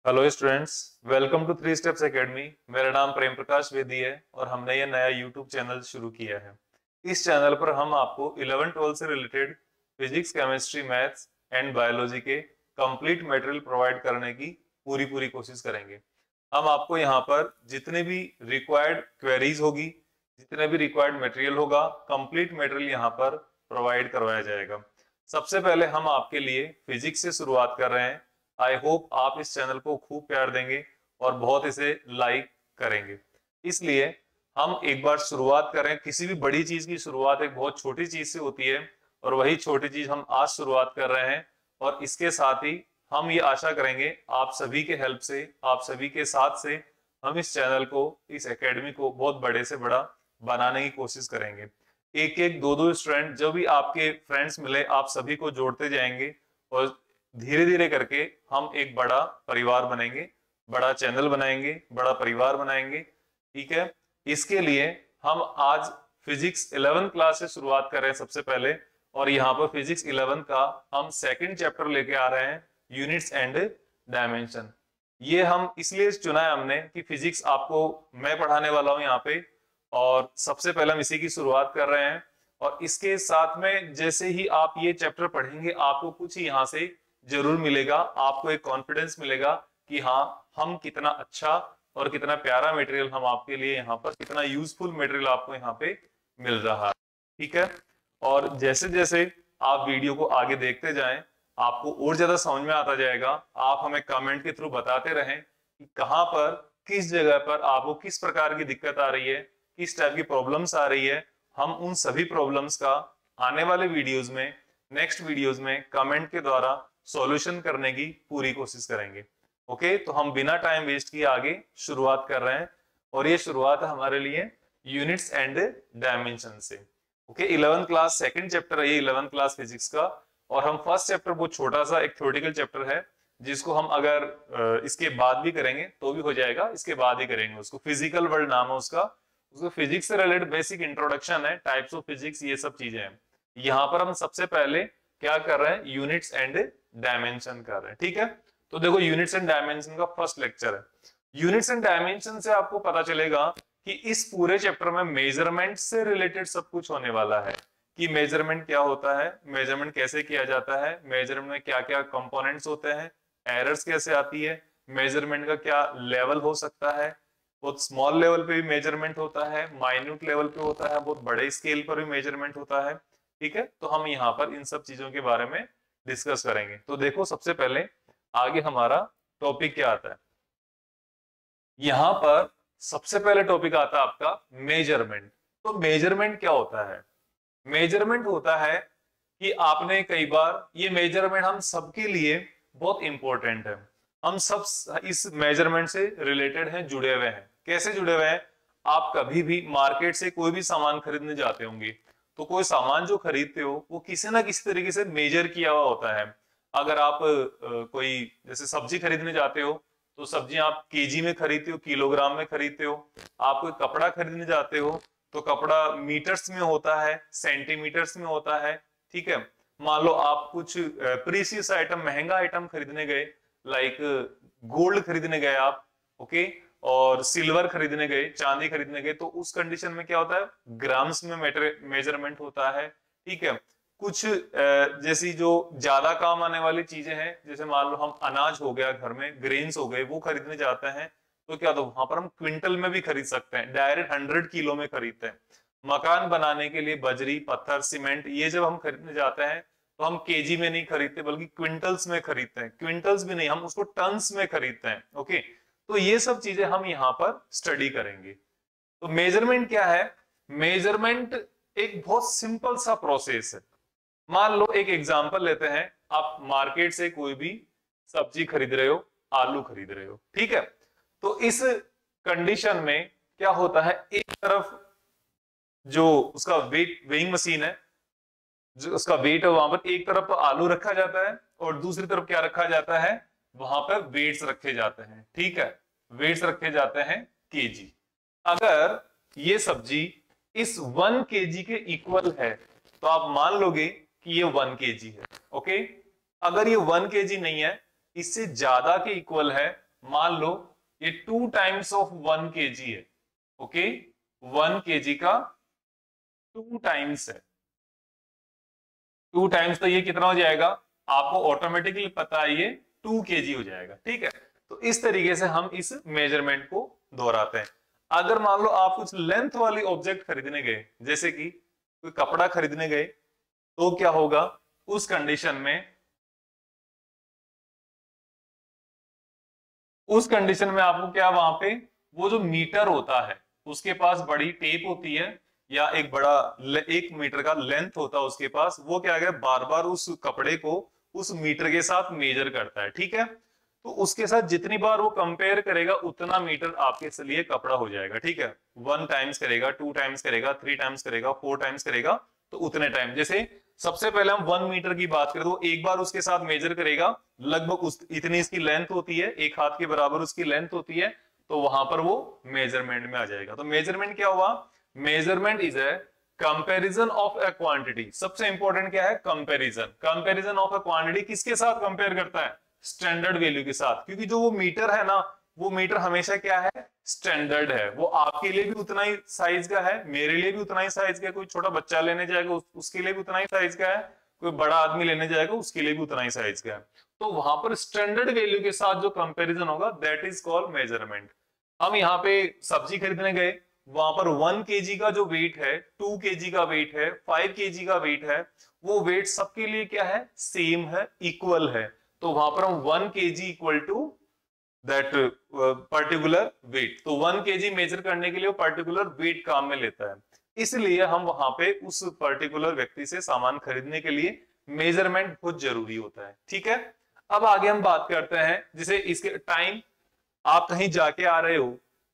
Hello students, welcome to three steps academy. मेरा नाम प्रेम प्रकाश वेदी है और हमने ये नया यूट्यूब चैनल शुरू किया है। इस चैनल पर हम आपको 11-12 से related physics, chemistry, maths and biology के कंप्लीट मटेरियल प्रोवाइड करने की पूरी कोशिश करेंगे। हम आपको यहाँ पर जितने भी रिक्वायर्ड क्वेरीज होगी, जितने भी रिक्वायर्ड मटेरियल होगा, कंप्लीट मटेरियल यहाँ पर प्रोवाइड करवाया जाएगा। सबसे पहले हम आपके लिए फिजिक्स से शुरुआत कर रहे हैं। आई होप आप इस चैनल को खूब प्यार देंगे और बहुत इसे लाइक करेंगे। इसलिए हम एक बार शुरुआत करें। किसी भी बड़ी चीज की शुरुआत एक बहुत छोटी चीज से होती है और वही छोटी चीज हम आज शुरुआत कर रहे हैं। और इसके साथ ही हम ये आशा करेंगे आप सभी के हेल्प से, आप सभी के साथ से हम इस चैनल को, इस एकेडमी को बहुत बड़े से बड़ा बनाने की कोशिश करेंगे। एक एक दो स्टूडेंट जो भी आपके फ्रेंड्स मिले, आप सभी को जोड़ते जाएंगे और धीरे धीरे करके हम एक बड़ा परिवार बनेंगे, बड़ा चैनल बनाएंगे, बड़ा परिवार बनाएंगे। ठीक है, इसके लिए हम आज फिजिक्स 11th क्लास से शुरुआत कर रहे हैं सबसे पहले। और यहाँ पर फिजिक्स 11 का हम सेकंड चैप्टर लेके आ रहे हैं, यूनिट्स एंड डायमेंशन। ये हम इसलिए चुना है हमने कि फिजिक्स आपको मैं पढ़ाने वाला हूँ यहाँ पे, और सबसे पहले हम इसी की शुरुआत कर रहे हैं। और इसके साथ में जैसे ही आप ये चैप्टर पढ़ेंगे, आपको कुछ ही यहाँ से जरूर मिलेगा, आपको एक कॉन्फिडेंस मिलेगा कि हाँ, हम कितना अच्छा और कितना प्यारा मटेरियल हम आपके लिए यहाँ पर, कितना यूजफुल मटेरियल आपको यहाँ पे मिल रहा है। ठीक है, और जैसे जैसे आप वीडियो को आगे देखते जाएं, आपको और ज्यादा समझ में आता जाएगा। आप हमें कमेंट के थ्रू बताते रहें कि कहाँ पर, किस जगह पर आपको किस प्रकार की दिक्कत आ रही है, किस टाइप की प्रॉब्लम्स आ रही है। हम उन सभी प्रॉब्लम्स का आने वाले वीडियोस में, नेक्स्ट वीडियोस में कमेंट के द्वारा सॉल्यूशन करने की पूरी कोशिश करेंगे। ओके, तो हम बिना टाइम वेस्ट किए आगे शुरुआत कर रहे हैं। और ये शुरुआत है हमारे लिए यूनिट्स एंड डायमेंशन से। Okay, 11th class second chapter है ये 11th क्लास फिजिक्स का। और हम फर्स्ट चैप्टर बहुत छोटा सा एक थ्योरेटिकल चैप्टर है, जिसको हम अगर इसके बाद भी करेंगे तो भी हो जाएगा, इसके बाद ही करेंगे उसको। फिजिकल वर्ल्ड नाम है उसका। उसको फिजिक्स से रिलेटेड बेसिक इंट्रोडक्शन है, टाइप्स ऑफ फिजिक्स, ये सब चीजें हैं। यहाँ पर हम सबसे पहले क्या कर रहे हैं, यूनिट्स एंड डायमेंशन कर रहे हैं। ठीक है, तो देखो यूनिट्स एंड डायमेंशन का फर्स्ट लेक्चर है। यूनिट्स एंड डायमेंशन से आपको पता चलेगा कि इस पूरे चैप्टर में मेजरमेंट से रिलेटेड सब कुछ होने वाला है। कि मेजरमेंट क्या होता है, मेजरमेंट कैसे किया जाता है, मेजरमेंट में क्या क्या कंपोनेंट्स होते हैं, एरर्स कैसे आती है, मेजरमेंट का क्या लेवल हो सकता है। बहुत स्मॉल लेवल पे भी मेजरमेंट होता है, माइन्यूट लेवल पे होता है, बहुत बड़े स्केल पर भी मेजरमेंट होता है। ठीक है, तो हम यहाँ पर इन सब चीजों के बारे में डिस्कस करेंगे। तो देखो, सबसे पहले आगे हमारा टॉपिक क्या आता है। यहां पर सबसे पहले टॉपिक आता है आपका मेजरमेंट। तो मेजरमेंट क्या होता है? मेजरमेंट होता है कि आपने कई बार, ये मेजरमेंट हम सबके लिए बहुत इंपॉर्टेंट है। हम सब इस मेजरमेंट से रिलेटेड हैं, जुड़े हुए हैं। कैसे जुड़े हुए हैं? आप कभी भी मार्केट से कोई भी सामान खरीदने जाते होंगे, तो कोई सामान जो खरीदते हो वो किसी ना किसी तरीके से मेजर किया हुआ होता है। अगर आप कोई जैसे सब्जी खरीदने जाते हो, तो सब्जी आप केजी में खरीदते हो, किलोग्राम में खरीदते हो। आप कोई कपड़ा खरीदने जाते हो तो कपड़ा मीटर्स में होता है, सेंटीमीटर्स में होता है। ठीक है, मान लो आप कुछ प्रीसियस आइटम, महंगा आइटम खरीदने गए, लाइक गोल्ड खरीदने गए आप, ओके, और सिल्वर खरीदने गए, चांदी खरीदने गए, तो उस कंडीशन में क्या होता है, ग्राम्स में मेजरमेंट होता है। ठीक है, कुछ जैसी जो ज्यादा काम आने वाली चीजें हैं, जैसे मान लो हम अनाज हो गया, घर में ग्रेन्स हो गए, वो खरीदने जाते हैं, तो क्या, तो वहां पर हम क्विंटल में भी खरीद सकते हैं, डायरेक्ट 100 किलो में खरीदते हैं। मकान बनाने के लिए बजरी, पत्थर, सीमेंट, ये जब हम खरीदने जाते हैं तो हम केजी में नहीं खरीदते, बल्कि क्विंटल्स में खरीदते हैं। क्विंटल्स भी नहीं, हम उसको टन्स में खरीदते हैं। ओके, तो ये सब चीजें हम यहाँ पर स्टडी करेंगे। तो मेजरमेंट क्या है? मेजरमेंट एक बहुत सिंपल सा प्रोसेस है। मान लो एक एग्जांपल लेते हैं, आप मार्केट से कोई भी सब्जी खरीद रहे हो, आलू खरीद रहे हो। ठीक है, तो इस कंडीशन में क्या होता है, एक तरफ जो उसका वेइंग मशीन है, जो उसका वेट है, वहां पर एक तरफ तो आलू रखा जाता है और दूसरी तरफ क्या रखा जाता है, वहां पर वेट्स रखे जाते हैं। ठीक है, वेट्स रखे जाते हैं केजी। अगर ये सब्जी इस 1 केजी के इक्वल है तो आप मान लोगे कि ये 1 केजी है। ओके, अगर ये 1 केजी नहीं है, इससे ज्यादा के इक्वल है, मान लो ये 2 टाइम्स ऑफ 1 kg है, ओके, 1 kg का 2 टाइम्स है, 2 टाइम्स तो ये कितना हो जाएगा, आपको ऑटोमेटिकली पता है ये 2 kg हो जाएगा, ठीक है। तो इस तरीके से हम इस मेजरमेंट को दोहराते हैं। अगर मान लो आप कुछ लेंथ वाली ऑब्जेक्ट खरीदने गए, जैसे कि कोई कपड़ा खरीदने गए, तो क्या होगा उस कंडीशन में, आपको क्या वहां पे वो जो मीटर होता है उसके पास बड़ी टेप होती है, या एक बड़ा 1 मीटर का लेंथ होता है उसके पास, वो क्या है बार बार उस कपड़े को उस मीटर के साथ मेजर करता है, ठीक है। तो उसके साथ जितनी बार वो कंपेयर करेगा उतना मीटर आपके लिए कपड़ा हो जाएगा, ठीक है। 1 टाइम्स करेगा, 2 टाइम्स करेगा, 3 टाइम्स करेगा, 4 टाइम्स करेगा, तो उतने टाइम, जैसे सबसे पहले हम 1 मीटर की बात करें तो एक बार उसके साथ मेजर करेगा, लगभग उस इतनी इसकी लेंथ होती है, एक हाथ के बराबर उसकी लेंथ होती है, तो वहां पर वो मेजरमेंट में आ जाएगा। तो मेजरमेंट क्या हुआ, measurement is a comparison of A quantity. सबसे इंपॉर्टेंट क्या है, comparison. Comparison of A quantity किसके साथ कंपेयर करता है, स्टैंडर्ड वैल्यू के साथ, क्योंकि जो वो मीटर है ना, वो मीटर हमेशा क्या है, स्टैंडर्ड है। वो आपके लिए भी उतना ही साइज का है, मेरे लिए भी उतना ही साइज का है, कोई छोटा बच्चा लेने जाएगा उसके लिए भी उतना ही साइज का है, कोई बड़ा आदमी लेने जाएगा उसके लिए भी उतना ही साइज का है। तो वहां पर स्टैंडर्ड वैल्यू के साथ जो कंपैरिजन होगा दैट इज कॉल्ड मेजरमेंट। हम यहाँ पे सब्जी खरीदने गए, वहां पर 1 kg का जो वेट है, 2 kg का वेट है, 5 kg का वेट है, वो वेट सबके लिए क्या है, सेम है, इक्वल है। तो वहां पर हम 1 kg equal to that particular weight, तो 1 kg मेजर करने के लिए वो पर्टिकुलर वेट काम में लेता है, इसलिए हम वहां पे उस पर्टिकुलर व्यक्ति से सामान खरीदने के लिए मेजरमेंट बहुत जरूरी होता है, ठीक है। अब आगे हम बात करते हैं, जैसे इसके टाइम, आप कहीं जाके आ रहे हो,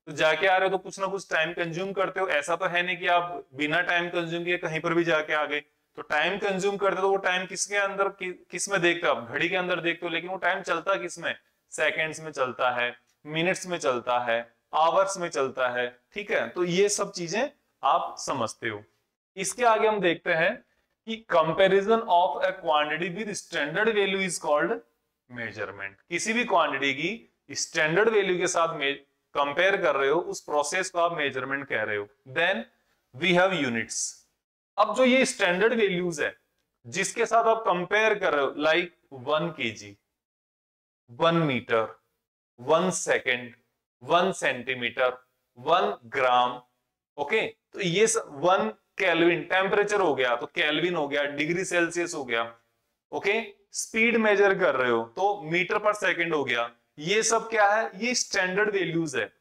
तो जाके आ रहे हो तो कुछ ना कुछ टाइम कंज्यूम करते हो, ऐसा तो है नहीं कि आप बिना टाइम कंज्यूम किए कहीं पर भी जाके आ गए। तो टाइम कंज्यूम करते हो, तो वो टाइम किसके अंदर किस में देखते हो, आप घड़ी के अंदर देखते हो, लेकिन वो टाइम चलता किस में, सेकेंड्स में चलता है, मिनट्स में चलता है, आवर्स में चलता है, ठीक है। तो ये सब चीजें आप समझते हो। इसके आगे हम देखते हैं कि comparison of a quantity with standard value is called measurement. किसी भी क्वांटिटी की स्टैंडर्ड वैल्यू के साथ कंपेयर कर रहे हो, उस प्रोसेस को आप मेजरमेंट कह रहे हो। Then we have units. अब जो ये स्टैंडर्ड वैल्यूज है जिसके साथ आप कंपेयर कर रहे हो, like 1 kg, 1 metre, 1 second, 1 centimetre, 1 gram, okay. तो ये 1 केल्विन टेम्परेचर हो गया, तो केल्विन हो गया, डिग्री सेल्सियस हो गया, ओके। स्पीड मेजर कर रहे हो तो मीटर पर सेकंड हो गया। ये सब क्या है, ये स्टैंडर्ड वैल्यूज है।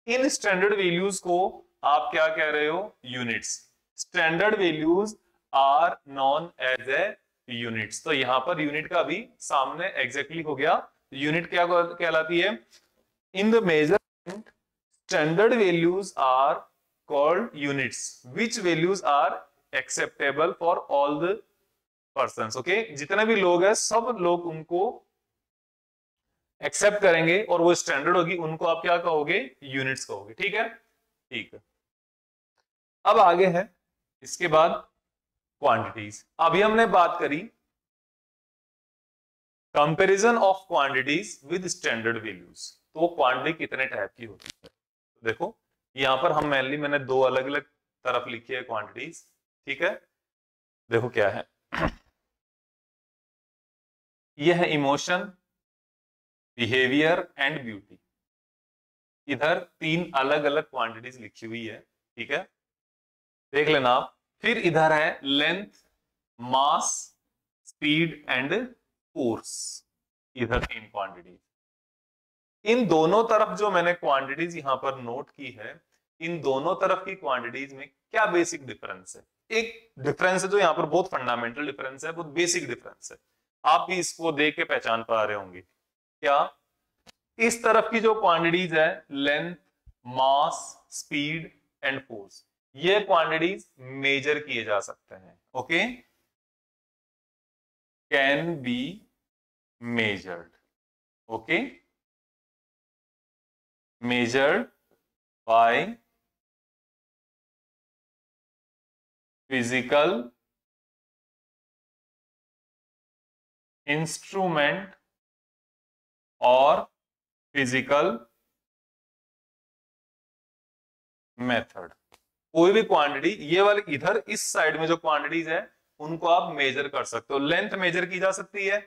इन स्टैंडर्ड वैल्यूज को आप क्या कह रहे हो, units. Standard values are known as a units. तो यहां पर यूनिट का भी सामने एग्जैक्टली हो गया। यूनिट क्या कहलाती है, in the measurement standard values are called units which values are acceptable for all the person, okay. जितने भी लोग हैं सब लोग उनको एक्सेप्ट करेंगे और वो स्टैंडर्ड होगी, उनको आप क्या कहोगे, यूनिट्स कहोगे, ठीक है। ठीक है, अब आगे है इसके बाद क्वांटिटीज। अभी हमने बात करी comparison of quantities with standard values. तो क्वांटिटी कितने टाइप की होती है, तो देखो यहां पर हम मेनली मैंने 2 अलग अलग तरफ लिखी है क्वांटिटीज, ठीक है। देखो क्या है, यह है इमोशन, बिहेवियर एंड ब्यूटी। इधर 3 अलग अलग क्वांटिटीज लिखी हुई है, ठीक है, देख लेना आप। फिर इधर है length, mass, speed and force. इधर 3 क्वांटिटीज। इन दोनों तरफ जो मैंने क्वांटिटीज यहां पर नोट की है, इन दोनों तरफ की क्वांटिटीज में क्या बेसिक डिफरेंस है। एक डिफरेंस है जो यहाँ पर बहुत फंडामेंटल डिफरेंस है, बहुत बेसिक डिफरेंस है, आप भी इसको देख के पहचान पा रहे होंगे। क्या, इस तरफ की जो क्वांटिटीज है length, mass, speed and force, ये क्वांटिटीज मेजर किए जा सकते हैं, okay, can be measured, okay, measured by physical instrument or physical method. कोई भी क्वांटिटी, ये वाली इधर इस साइड में जो क्वांटिटीज है उनको आप मेजर कर सकते हो। लेंथ मेजर की जा सकती है,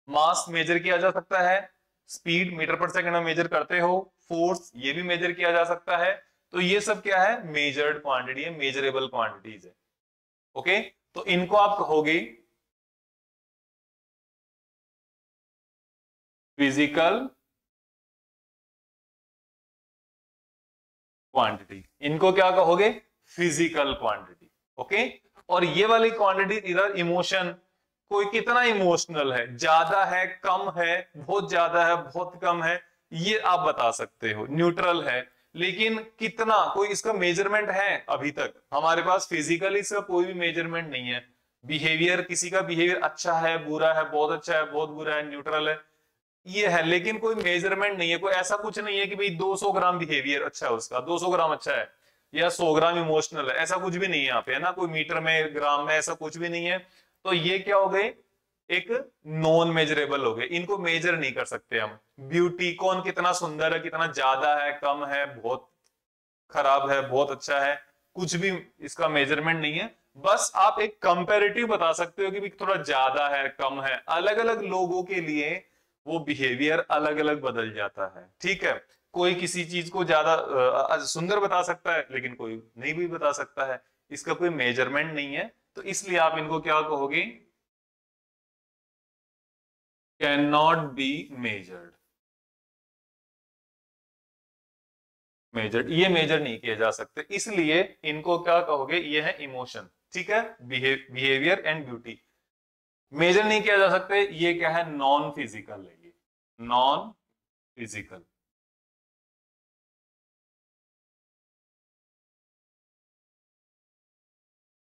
मास मेजर किया जा सकता है, स्पीड मीटर पर सेकंड में मेजर करते हो, फोर्स ये भी मेजर किया जा सकता है। तो ये सब क्या है, मेजर्ड क्वांटिटी है, मेजरेबल क्वांटिटीज है। ओके, तो इनको आप कहोगे फिजिकल क्वांटिटी। इनको क्या कहोगे, फिजिकल क्वांटिटी। ओके, और ये वाली क्वांटिटी इधर इमोशन, कोई कितना इमोशनल है, ज्यादा है, कम है, बहुत ज्यादा है, बहुत कम है, ये आप बता सकते हो। न्यूट्रल है, लेकिन कितना, कोई इसका मेजरमेंट है? अभी तक हमारे पास फिजिकली इसका कोई भी मेजरमेंट नहीं है। बिहेवियर, किसी का बिहेवियर अच्छा है, बुरा है, बहुत अच्छा है, बहुत बुरा है, न्यूट्रल है, ये है, लेकिन कोई मेजरमेंट नहीं है। कोई ऐसा कुछ नहीं है कि भाई 200 ग्राम बिहेवियर अच्छा है उसका, 200 ग्राम अच्छा है, या 100 ग्राम इमोशनल है, ऐसा कुछ भी नहीं है यहाँ पे, है ना। कोई मीटर में, ग्राम में, ऐसा कुछ भी नहीं है। तो ये क्या हो गए, एक नॉन मेजरेबल हो गए, इनको मेजर नहीं कर सकते हम। ब्यूटी, कौन कितना सुंदर है, कितना ज्यादा है, कम है, बहुत खराब है, बहुत अच्छा है, कुछ भी इसका मेजरमेंट नहीं है। बस आप एक कंपैरेटिव बता सकते हो कि भी थोड़ा ज्यादा है, कम है। अलग अलग लोगों के लिए वो बिहेवियर अलग अलग बदल जाता है, ठीक है। कोई किसी चीज को ज्यादा सुंदर बता सकता है, लेकिन कोई नहीं भी बता सकता है। इसका कोई मेजरमेंट नहीं है, तो इसलिए आप इनको क्या कहोगे, can not be measured. Measure, ये मेजर नहीं किए जा सकते, इसलिए इनको क्या कहोगे, ये है इमोशन, ठीक है। बिहेवियर एंड ब्यूटी मेजर नहीं किया जा सकते, ये क्या है, नॉन फिजिकल है, ये नॉन फिजिकल।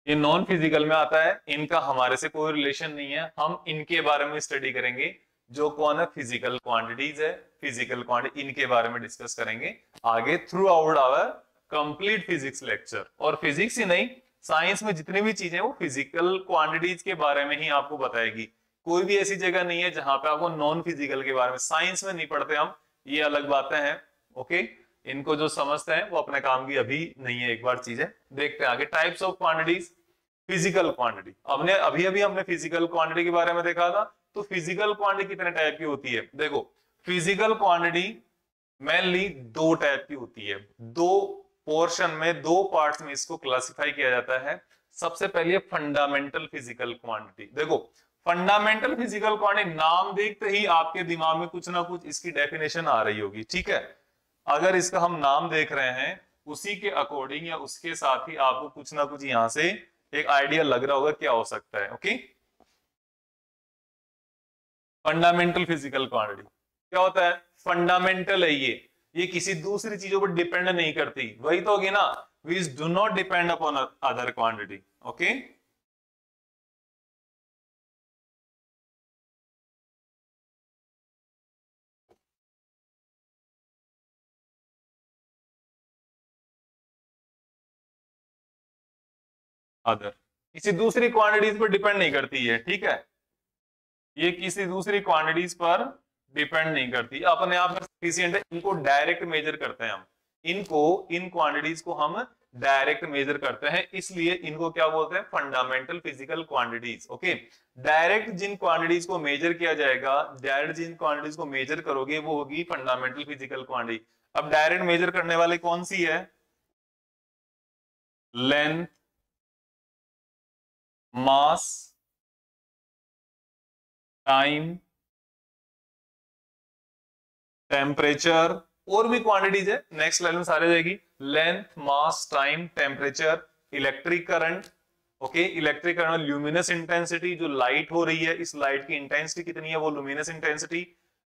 ये नॉन फिजिकल में आता है, इनका हमारे से कोई रिलेशन नहीं है। हम इनके बारे में स्टडी करेंगे, जो कौन है, फिजिकल क्वांटिटीज है, फिजिकल क्वांटिटी, इनके बारे में डिस्कस करेंगे आगे throughout our complete physics lecture. और फिजिक्स ही नहीं, साइंस में जितनी भी चीजें वो फिजिकल क्वांटिटीज के बारे में ही आपको बताएगी। कोई भी ऐसी जगह नहीं है जहां पे आपको नॉन फिजिकल के बारे में, साइंस में नहीं पढ़ते हम, ये अलग बातें हैं। ओके, इनको जो समझते हैं वो अपने काम की अभी नहीं है, एक बार चीजें देखते हैं आगे। Types of quantities, physical quantity, हमने अभी अभी हमने फिजिकल क्वांटिटी के बारे में देखा था। तो फिजिकल क्वांटिटी कितने टाइप की होती है, देखो। फिजिकल क्वांटिटी मेनली दो टाइप की होती है, दो पोर्शन में, दो पार्ट्स में इसको क्लासिफाई किया जाता है। सबसे पहले फंडामेंटल फिजिकल क्वांटिटी। देखो, फंडामेंटल फिजिकल क्वांटिटी, नाम देखते ही आपके दिमाग में कुछ ना कुछ इसकी डेफिनेशन आ रही होगी, ठीक है। अगर इसका हम नाम देख रहे हैं, उसी के अकॉर्डिंग या उसके साथ ही आपको कुछ ना कुछ यहां से एक आइडिया लग रहा होगा क्या हो सकता है। ओके, फंडामेंटल फिजिकल क्वांटिटी क्या होता है, फंडामेंटल है ये किसी दूसरी चीजों पर डिपेंड नहीं करती, वही तो होगी ना, which do not depend upon other quantity. Okay, other किसी दूसरी क्वांटिटीज पर डिपेंड नहीं करती है, ठीक है। ये किसी दूसरी क्वांटिटीज पर डिपेंड नहीं करती, अपने आप में सफिशिएंट है। इनको डायरेक्ट मेजर करते हैं हम, इनको, इन क्वांटिटीज को हम डायरेक्ट मेजर करते हैं, इसलिए इनको क्या बोलते हैं, fundamental physical quantities. Okay, direct जिन क्वांटिटीज को मेजर किया जाएगा, डायरेक्ट जिन क्वांटिटीज को मेजर करोगे वो होगी फंडामेंटल फिजिकल क्वांटिटी। अब डायरेक्ट मेजर करने वाले कौन सी है, लेंथ, मास, टाइम, टेम्परेचर, और भी क्वांटिटीज है, नेक्स्ट लेवल में सारे जाएगी। Length, mass, time, temperature, electric current. Okay, electric current, luminous intensity, जो लाइट हो रही है, इस लाइट की इंटेंसिटी कितनी है, वो luminous intensity.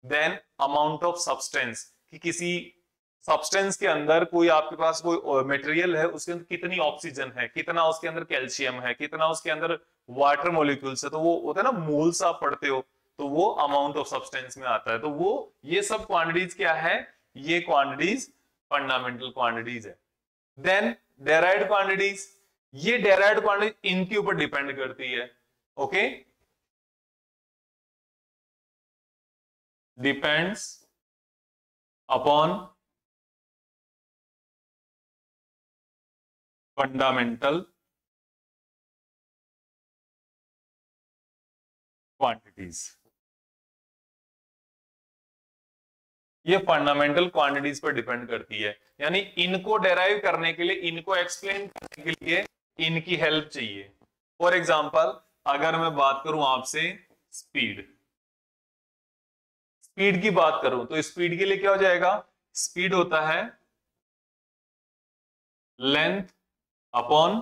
Then amount of substance, कि किसी सब्सटेंस के अंदर, कोई आपके पास कोई मटेरियल है, उसके अंदर कितनी ऑक्सीजन है, कितना उसके अंदर कैल्शियम है, कितना उसके अंदर वाटर मॉलिक्यूल्स है, तो वो होता है ना, मोल्स आप पढ़ते हो, तो वो अमाउंट ऑफ सब्सटेंस में आता है। तो वो, ये सब क्वांटिटीज क्या है, ये क्वांटिटीज फंडामेंटल क्वांटिटीज है। देन डेराइव्ड क्वांटिटीज, ये डेराइव्ड क्वांटिटी इनके ऊपर डिपेंड करती है। Okay, depends upon fundamental quantities. ये फंडामेंटल क्वांटिटीज पर डिपेंड करती है, यानी इनको डेराइव करने के लिए, इनको एक्सप्लेन करने के लिए इनकी हेल्प चाहिए। फॉर एग्जांपल अगर मैं बात करूं आपसे स्पीड, स्पीड की बात करूं तो स्पीड के लिए क्या हो जाएगा, स्पीड होता है लेंथ अपॉन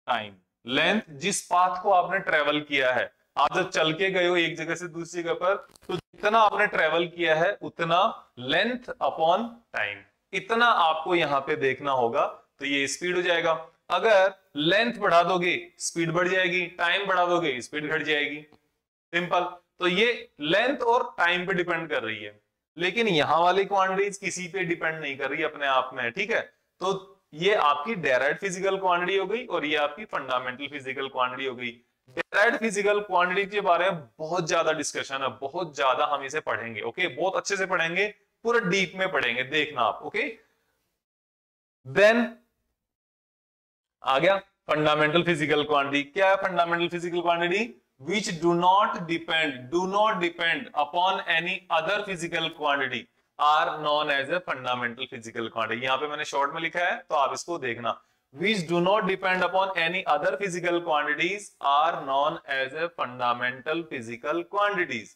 टाइम। लेंथ जिस पाथ को आपने ट्रेवल किया है, आप जब चल के गए हो एक जगह से दूसरी जगह पर, तो जितना आपने ट्रेवल किया है उतना लेंथ अपॉन टाइम, इतना आपको यहां पे देखना होगा, तो ये स्पीड हो जाएगा। अगर लेंथ बढ़ा दोगे स्पीड बढ़ जाएगी, टाइम बढ़ा दोगे स्पीड घट जाएगी, सिंपल। तो ये लेंथ और टाइम पे डिपेंड कर रही है, लेकिन यहां वाली क्वांटिटीज किसी पे डिपेंड नहीं कर रही अपने आप में, ठीक है। तो ये आपकी डायरेक्ट फिजिकल क्वांटिटी हो गई और ये आपकी फंडामेंटल फिजिकल क्वांटिटी हो गई। डायरेक्ट फिजिकल क्वांटिटी के बारे में बहुत ज्यादा डिस्कशन है, बहुत ज्यादा हम इसे पढ़ेंगे, ओके, बहुत अच्छे से पढ़ेंगे, पूरा डीप में पढ़ेंगे, देखना आप, ओके। देन आ गया फंडामेंटल फिजिकल क्वांटिटी। क्या है fundamental physical quantity? which do not depend upon any other physical quantity are known as a fundamental physical quantity। यहां पे मैंने शॉर्ट में लिखा है तो आप इसको देखना, which do not depend upon any other physical quantities are known as a fundamental physical quantities।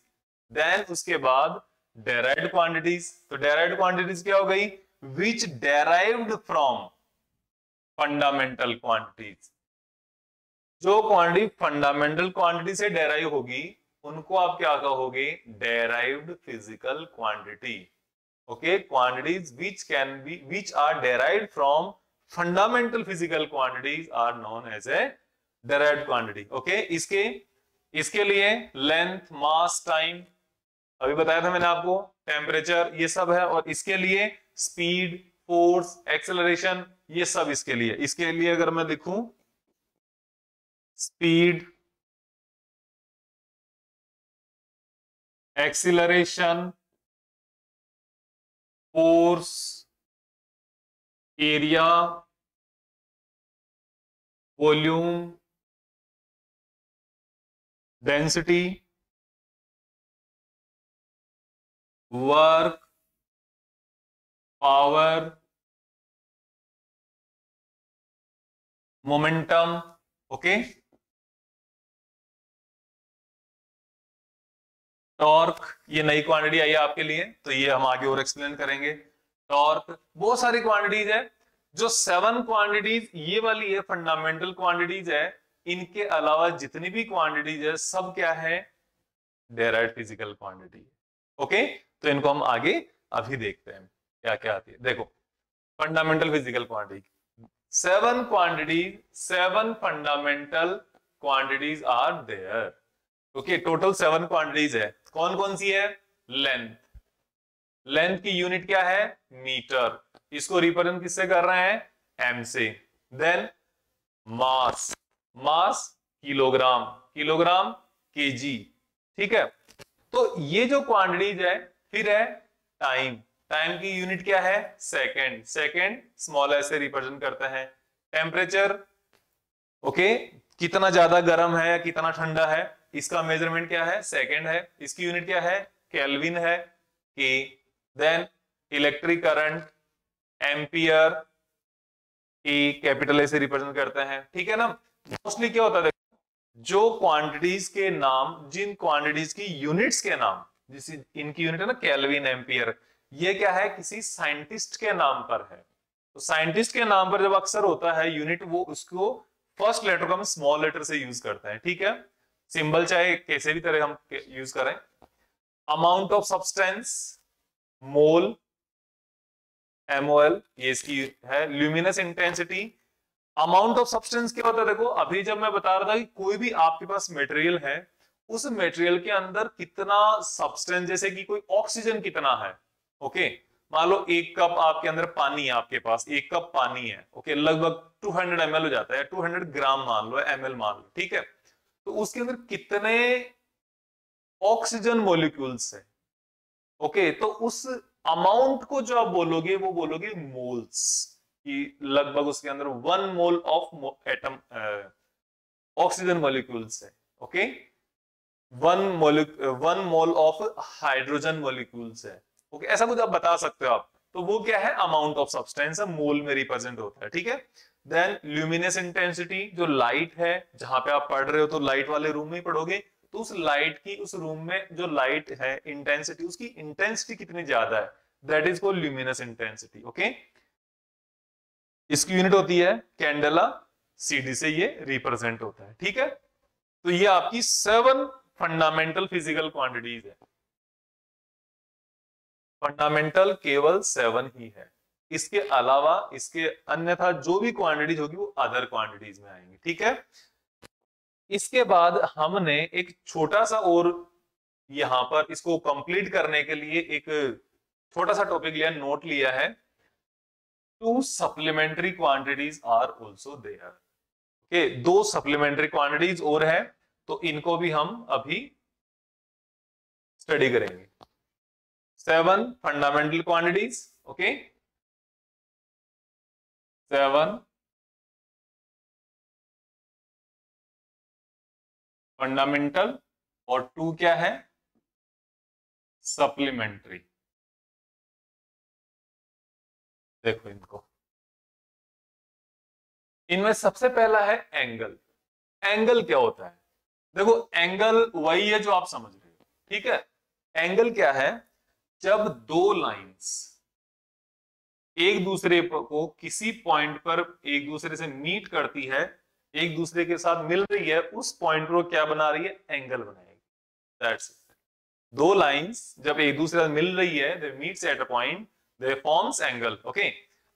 then उसके बाद derived quantities, तो derived quantities क्या हो गई, which derived from fundamental quantities। जो क्वांटिटी फंडामेंटल क्वांटिटी से डेराइव होगी उनको आप क्या कहोगे, derived physical quantity, okay. Quantities which are derived from fundamental physical quantities are known as a derived quantity, okay. इसके लिए लेंथ, मास, टाइम अभी बताया था मैंने आपको, टेम्परेचर, ये सब है। और इसके लिए स्पीड, फोर्स, एक्सेलरेशन, ये सब इसके लिए अगर मैं लिखूं speed, acceleration, force, area, volume, density, work, power, momentum, okay. Torque, ये नई क्वांटिटी आई है आपके लिए, तो ये हम आगे और एक्सप्लेन करेंगे। टॉर्क, बहुत सारी क्वांटिटीज है। जो 7 क्वांटिटीज ये वाली है फंडामेंटल क्वांटिटीज है, इनके अलावा जितनी भी क्वांटिटीज है सब क्या है, डेराइव्ड फिजिकल क्वांटिटी, ओके। तो इनको हम आगे अभी देखते हैं क्या क्या आती है। देखो fundamental physical quantity, 7 quantities, 7 fundamental quantities are there, okay. Total 7 quantities है। कौन कौन सी है? लेंथ, लेंथ की यूनिट क्या है, मीटर, इसको रिप्रेजेंट किससे कर रहे हैं, एम से। देन मास, मास किलोग्राम, किलोग्राम केजी, ठीक है। तो ये जो क्वांटिटीज है, फिर है टाइम, टाइम की यूनिट क्या है, सेकंड, सेकंड स्मॉल एस से रिप्रेजेंट करते हैं। टेम्परेचर, ओके, कितना ज्यादा गर्म है या कितना ठंडा है, इसका मेजरमेंट क्या है, सेकंड है, इसकी यूनिट क्या है, केल्विन है, K. Then electric current, ampere, A capital A से रिप्रेजेंट करते हैं, ठीक है ना। मोस्टली क्या होता है, जो क्वांटिटीज के नाम, जिन क्वांटिटीज की यूनिट्स के नाम, जिस इनकी यूनिट है ना केल्विन, एम्पियर, ये क्या है, किसी साइंटिस्ट के नाम पर है। तो साइंटिस्ट के नाम पर जब अक्सर होता है यूनिट, वो उसको फर्स्ट लेटर को हम स्मॉल लेटर से यूज करते हैं, ठीक है। सिंबल चाहे कैसे भी तरह हम यूज करें। Amount of substance, mole, MOL, ये इसकी है। Luminous intensity, amount of substance क्या होता है, देखो अभी जब मैं बता रहा था कि कोई भी आपके पास मटेरियल है, उस मटेरियल के अंदर कितना सब्सटेंस, जैसे कि कोई ऑक्सीजन कितना है, ओके। मान लो 1 कप आपके अंदर पानी है, आपके पास 1 कप पानी है, ओके, लगभग 200 ml हो जाता है, 200 ग्राम मान लो, ml मान लो, ठीक है। तो उसके अंदर कितने ऑक्सीजन मॉलिक्यूल्स है, ओके। तो उस अमाउंट को जो आप बोलोगे वो बोलोगे मोल्स, कि लगभग उसके अंदर 1 mole of atom oxygen molecules है। Okay, 1 mole of hydrogen molecules है। ओके, ऐसा कुछ आप बता सकते हो आप, तो वो क्या है, अमाउंट ऑफ सब्सटेंस है, मोल में रिप्रेजेंट होता है। ठीक है, देन ल्यूमिनस इंटेंसिटी, जो लाइट है, जहां पे आप पढ़ रहे हो तो लाइट वाले रूम में ही पढ़ोगे, तो उस लाइट की, उस रूम में जो लाइट है इंटेंसिटी, उसकी इंटेंसिटी कितनी ज्यादा है, that is called luminous intensity. Okay, इसकी यूनिट होती है कैंडेला, सीडी से ये रिप्रेजेंट होता है। ठीक है, तो ये आपकी 7 फंडामेंटल फिजिकल क्वांटिटीज है। फंडामेंटल केवल 7 ही है, इसके अलावा, इसके अन्यथा जो भी क्वांटिटीज होगी वो अदर क्वांटिटीज में आएंगी। ठीक है, इसके बाद हमने एक छोटा सा और यहां पर इसको कंप्लीट करने के लिए एक छोटा सा टॉपिक लिया, नोट लिया है, 2 supplementary quantities are also there. Okay, 2 supplementary quantities और है, तो इनको भी हम अभी स्टडी करेंगे। 7 फंडामेंटल क्वांटिटीज, ओके, 7 फंडामेंटल, और 2 क्या है, सप्लीमेंट्री। देखो इनको, इनमें सबसे पहला है एंगल। एंगल क्या होता है, देखो एंगल वही है जो आप समझ रहे हो। ठीक है, एंगल क्या है, जब 2 लाइंस एक दूसरे को किसी पॉइंट पर एक दूसरे से मीट करती है, एक दूसरे के साथ मिल रही है, उस पॉइंट को क्या बना रही है, एंगल बनाएगी। That's it. 2 लाइंस जब एक दूसरे से मिल रही है, they meets at a point, they forms angle. Okay,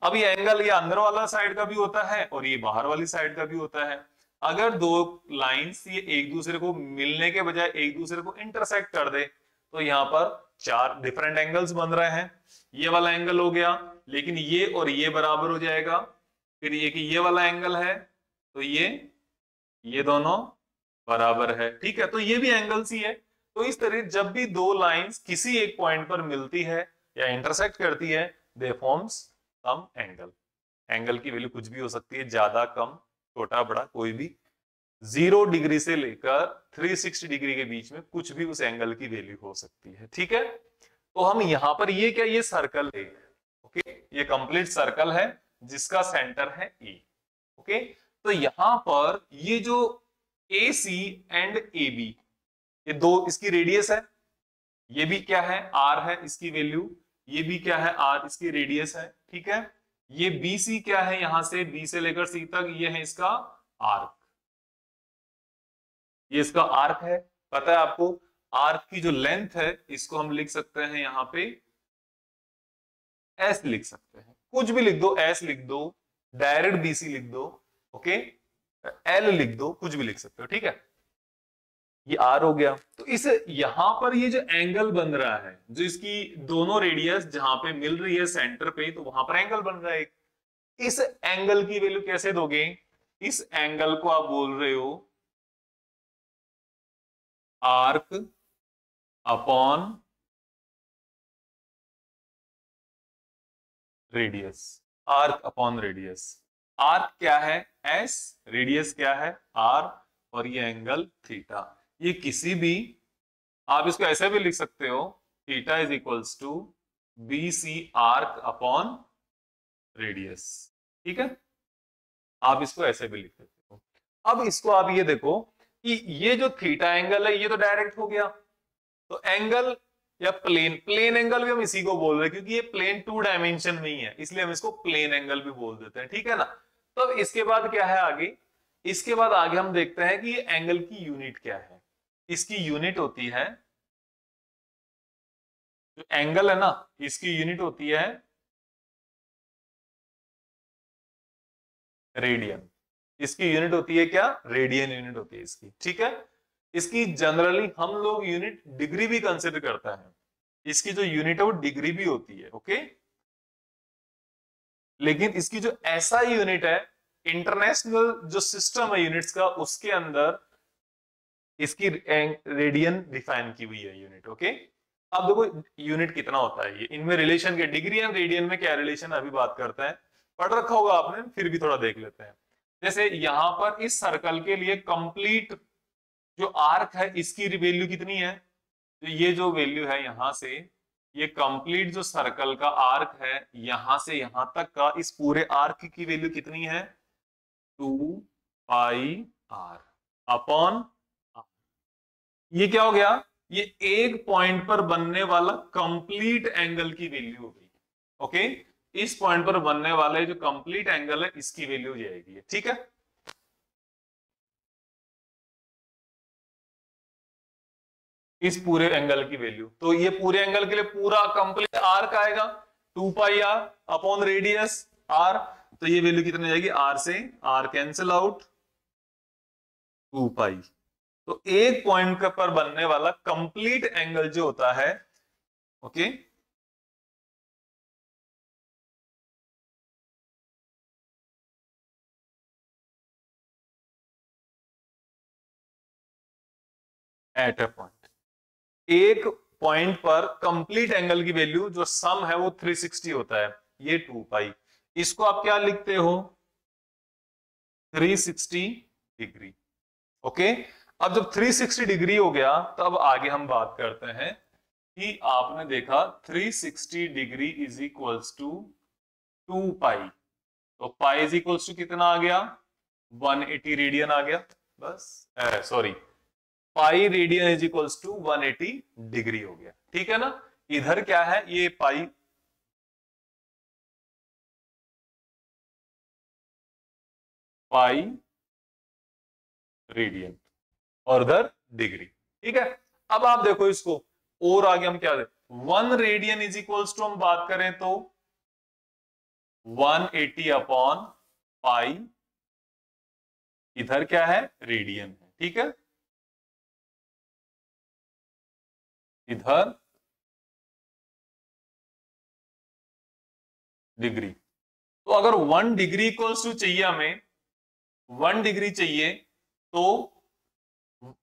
अब ये एंगल ये अंदर वाला साइड का भी होता है और ये बाहर वाली साइड का भी होता है। अगर 2 लाइंस ये एक दूसरे को मिलने के बजाय एक दूसरे को इंटरसेक्ट कर दे, तो यहाँ पर 4 डिफरेंट एंगल्स बन रहे हैं। ये वाला एंगल हो गया, लेकिन ये और ये बराबर हो जाएगा। फिर ये कि ये वाला एंगल है, तो ये दोनों बराबर है। ठीक है, तो ये भी एंगल्स ही है। तो इस तरह जब भी 2 लाइंस किसी एक पॉइंट पर मिलती है या इंटरसेक्ट करती है, they forms some angle. Angle की वैल्यू कुछ भी हो सकती है, ज्यादा कम, छोटा बड़ा, कोई भी। 0 डिग्री से लेकर 360 डिग्री के बीच में कुछ भी उस एंगल की वैल्यू हो सकती है। ठीक है, तो हम यहां पर ये क्या, ये सर्कल है। ओके, ये कंप्लीट सर्कल है जिसका सेंटर है ए। ओके, तो यहां पर ये जो ए सी एंड ए बी, ये 2 इसकी रेडियस है, ये भी क्या है, आर है इसकी वैल्यू, ये भी क्या है, आर इसकी रेडियस है। ठीक है, ये बी सी क्या है, यहां से बी से लेकर सी तक ये है इसका आर्क, ये इसका आर्क है। पता है आपको, आर्क की जो लेंथ है इसको हम लिख सकते हैं यहां पे एस लिख सकते हैं, कुछ भी लिख दो, एस लिख दो, डायरेक्ट बीसी लिख दो, ओके, एल लिख दो, कुछ भी लिख सकते हो। ठीक है, ये आर हो गया। तो इस यहां पर ये जो एंगल बन रहा है, जो इसकी दोनों रेडियस जहां पे मिल रही है सेंटर पे, तो वहां पर एंगल बन रहा है। इस एंगल की वैल्यू कैसे दोगे, इस एंगल को आप बोल रहे हो arc upon radius. Arc upon radius, arc क्या है, एस, रेडियस क्या है, आर, और ये एंगल थीटा। ये किसी भी, आप इसको ऐसे भी लिख सकते हो, theta is equals to B C arc upon radius. ठीक है, आप इसको ऐसे भी लिख सकते हो। अब इसको आप ये देखो कि ये जो थीटा एंगल है ये तो डायरेक्ट हो गया, तो एंगल या प्लेन एंगल भी हम इसी को बोल रहे हैं, क्योंकि ये प्लेन 2 डायमेंशन में ही है, इसलिए हम इसको प्लेन एंगल भी बोल देते हैं। ठीक है ना, तो अब इसके बाद क्या है आगे, इसके बाद आगे हम देखते हैं कि ये एंगल की यूनिट क्या है। इसकी यूनिट होती है, जो एंगल है ना, इसकी यूनिट होती है रेडियन। इसकी यूनिट होती है क्या, रेडियन यूनिट होती है इसकी। ठीक है, इसकी जनरली हम लोग यूनिट डिग्री भी कंसिडर करता है, इसकी जो यूनिट है वो डिग्री भी होती है। ओके, लेकिन इसकी जो ऐसा यूनिट है, इंटरनेशनल जो सिस्टम है यूनिट्स का, उसके अंदर इसकी रेडियन डिफाइन की हुई है यूनिट। ओके, अब देखो यूनिट कितना होता है, ये इनमें रिलेशन के डिग्री एंड रेडियन में क्या रिलेशन अभी बात करते हैं, पढ़ रखा होगा आपने, फिर भी थोड़ा देख लेते हैं। जैसे यहां पर इस सर्कल के लिए कंप्लीट जो आर्क है इसकी वैल्यू कितनी है, तो ये जो वैल्यू है यहां से, ये कंप्लीट जो सर्कल का आर्क है यहां से यहां तक का, इस पूरे आर्क की वैल्यू कितनी है, 2πr अपॉन, ये क्या हो गया, ये एक पॉइंट पर बनने वाला कंप्लीट एंगल की वैल्यू हो गई। ओके, इस पॉइंट पर बनने वाले जो कंप्लीट एंगल है इसकी वैल्यू जाएगी, ठीक है। इस पूरे एंगल की वैल्यू, तो ये पूरे एंगल के लिए पूरा कंप्लीट आर्क आएगा 2πr अपॉन रेडियस r, तो ये वैल्यू कितनी जाएगी, r से r कैंसिल आउट 2π। तो एक पॉइंट पर बनने वाला कंप्लीट एंगल जो होता है, ओके, एट अ पॉइंट, एक पॉइंट पर कंप्लीट एंगल की वैल्यू जो सम है वो 360 होता है, ये 2π, इसको आप क्या लिखते हो, 360 डिग्री। ओके, अब जब 360 डिग्री हो गया तब आगे हम बात करते हैं कि आपने देखा 360 डिग्री इज इक्वल्स टू 2π, तो पाई इज इक्वल्स टू कितना आ गया, 180 रेडियन आ गया, बस sorry, pi radian is equals to 180 degree हो गया, ठीक है ना। इधर क्या है, ये पाई पाई रेडियन और उधर डिग्री, ठीक है। अब आप देखो इसको, और आगे हम क्या दे, 1 रेडियन इज इक्वल्स टू, हम बात करें तो 180 अपॉन पाई, इधर क्या है, रेडियन है, ठीक है, इधर डिग्री। तो अगर 1 डिग्री इक्वल्स टू चाहिए हमें, 1 डिग्री चाहिए तो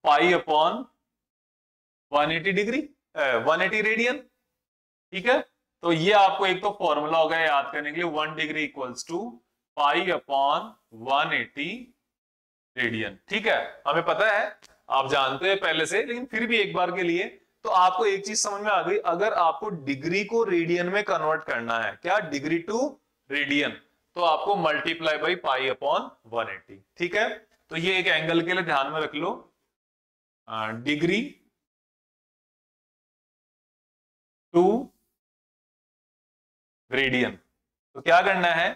पाई अपॉन 180 डिग्री 180 रेडियन, ठीक है। तो ये आपको एक तो फॉर्मूला होगा याद करने के लिए, 1 degree equals to pi upon 180 radian, ठीक है। हमें पता है, आप जानते हैं पहले से, लेकिन फिर भी एक बार के लिए तो आपको एक चीज समझ में आ गई, अगर आपको डिग्री को रेडियन में कन्वर्ट करना है, क्या, डिग्री टू रेडियन, तो आपको मल्टीप्लाई बाई पाई अपॉन 180, ठीक है। तो ये एक एंगल के लिए ध्यान में रख लो, डिग्री टू रेडियन, तो क्या करना है,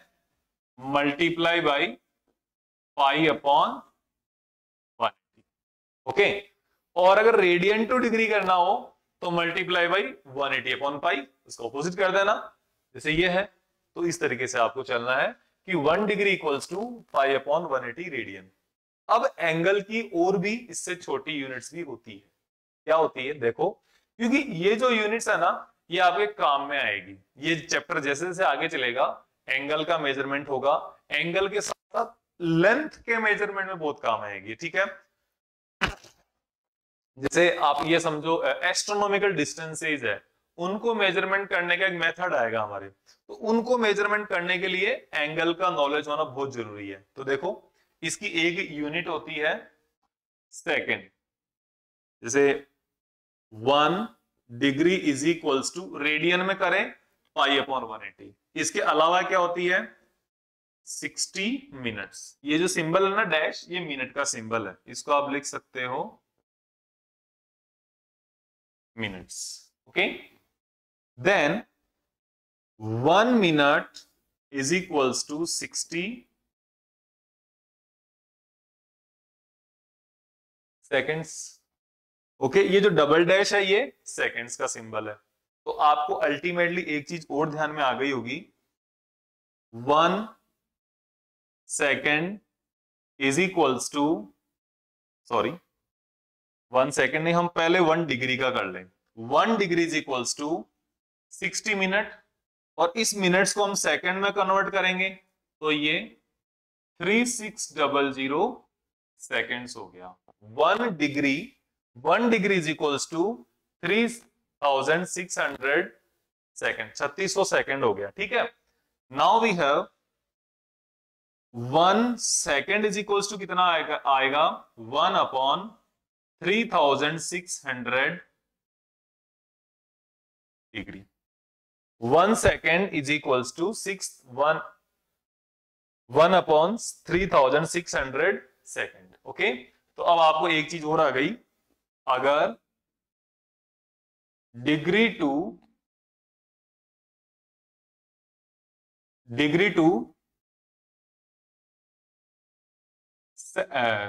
multiply by pi upon 180, okay. और अगर रेडियन टू डिग्री करना हो तो मल्टीप्लाई बाई 180 अपॉन पाई, इसको ऑपोजिट कर देना, जैसे ये है। तो इस तरीके से आपको चलना है कि 1 degree equals to pi upon 180 radian. अब एंगल की और भी इससे छोटी यूनिट्स भी होती है, क्या होती है देखो, क्योंकि ये जो यूनिट्स है ना ये आपके काम में आएगी, ये चैप्टर जैसे जैसे आगे चलेगा एंगल का मेजरमेंट होगा, एंगल के साथ साथ लेंथ के मेजरमेंट में बहुत काम आएगी, ठीक है। जैसे आप ये समझो एस्ट्रोनॉमिकल डिस्टेंसेज है, उनको मेजरमेंट करने का एक मेथड आएगा हमारे, तो उनको मेजरमेंट करने के लिए एंगल का नॉलेज होना बहुत जरूरी है। तो देखो इसकी एक यूनिट होती है सेकेंड, जैसे 1 degree is equals to, radian में करें पाई अपॉन 180, इसके अलावा क्या होती है 60 मिनट्स, ये जो सिंबल है ना डैश, ये मिनट का सिंबल है, इसको आप लिख सकते हो minutes, okay. Then 1 minute is equals to 60 seconds, okay. ये जो डबल डैश है ये सेकेंड्स का सिंबल है। तो आपको अल्टीमेटली एक चीज और ध्यान में आ गई होगी, 1 second is equals to, sorry 1 second नहीं, हम पहले 1 डिग्री का कर लें, 1 degree is equals to 60 minute, और इस मिनट्स को हम सेकेंड में कन्वर्ट करेंगे तो ये 3600 सेकेंड्स हो गया। 1 degree is equals to 3600 second, 3600 second हो गया, ठीक है। Now we have 1 second is equals to कितना आएगा 1/3600 degree. 1 second is equals to 1/3600 second. Okay, तो अब आपको एक चीज और आ गई, अगर degree to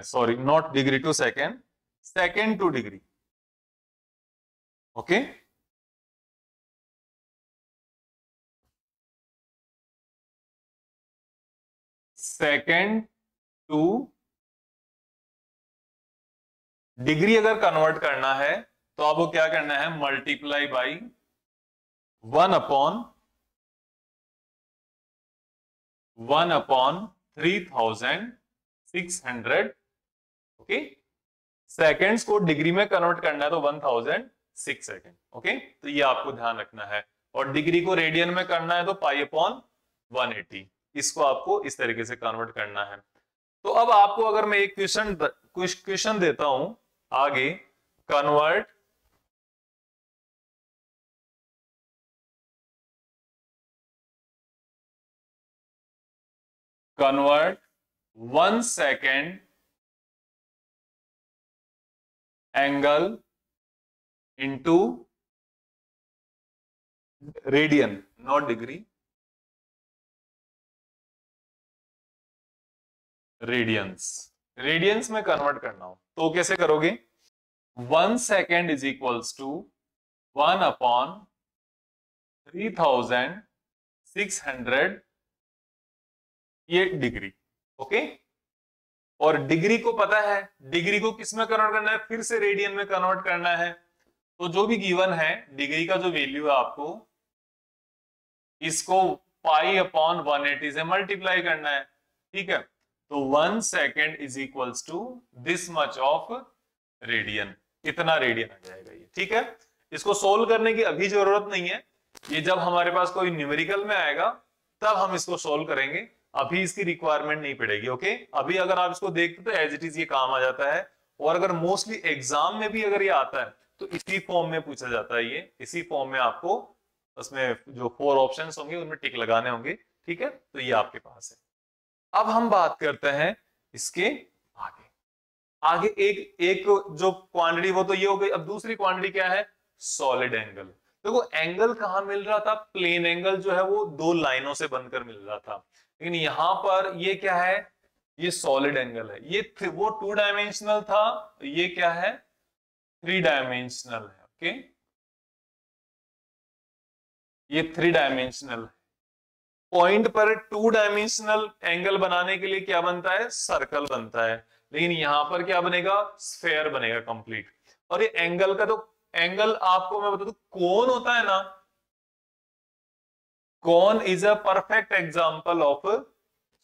sorry not degree to second, second to degree. Okay, second to degree अगर कन्वर्ट करना है तो आपको क्या करना है, मल्टीप्लाई बाई 1/3600। ओके, सेकेंड्स को डिग्री में कन्वर्ट करना है तो 1006 सेकेंड। ओके, तो ये आपको ध्यान रखना है। और डिग्री को रेडियन में करना है तो π/180। इसको आपको इस तरीके से कन्वर्ट करना है। तो अब आपको अगर मैं एक क्वेश्चन देता हूं आगे, convert convert 1 second angle into radian, not degree, radians में कन्वर्ट करना हो तो कैसे करोगे, 1 सेकेंड इज इक्वल्स टू 1/3600 ये डिग्री। ओके, और डिग्री को पता है, डिग्री को किस में कन्वर्ट करना है, फिर से रेडियन में कन्वर्ट करना है। तो जो भी गिवन है डिग्री का जो वैल्यू है आपको इसको π/180 से मल्टीप्लाई करना है, ठीक है। तो 1 second is equals to this much of radian, इतना रेडियन आ जाएगा ये, ठीक है। इसको सोल्व करने की अभी जरूरत नहीं है, ये जब हमारे पास कोई न्यूमेरिकल में आएगा तब हम इसको सोल्व करेंगे, अभी इसकी रिक्वायरमेंट नहीं पड़ेगी। ओके, अभी अगर आप इसको देखते तो एज इट इज ये काम आ जाता है। और अगर मोस्टली एग्जाम में भी अगर ये आता है तो इसी फॉर्म में पूछा जाता है, ये इसी फॉर्म में आपको उसमें जो 4 ऑप्शंस होंगे उनमें टिक लगाने होंगे, ठीक है। तो ये आपके पास है। अब हम बात करते हैं इसके आगे। आगे एक जो क्वांटिटी वो तो ये हो गई। अब दूसरी क्वांटिटी क्या है, सॉलिड एंगल। देखो एंगल कहां मिल रहा था, प्लेन एंगल जो है वो 2 लाइनों से बनकर मिल रहा था, लेकिन यहां पर ये क्या है, ये सॉलिड एंगल है। ये वो 2 डायमेंशनल था, ये क्या है 3 डायमेंशनल है। ओके, ये 3 डायमेंशनल है। पॉइंट पर 2 डायमेंशनल एंगल बनाने के लिए क्या बनता है, सर्कल बनता है, लेकिन यहां पर क्या बनेगा, स्फेयर बनेगा कंप्लीट। और ये एंगल का तो एंगल आपको मैं बता दूं, कोन होता है ना, cone is a perfect example of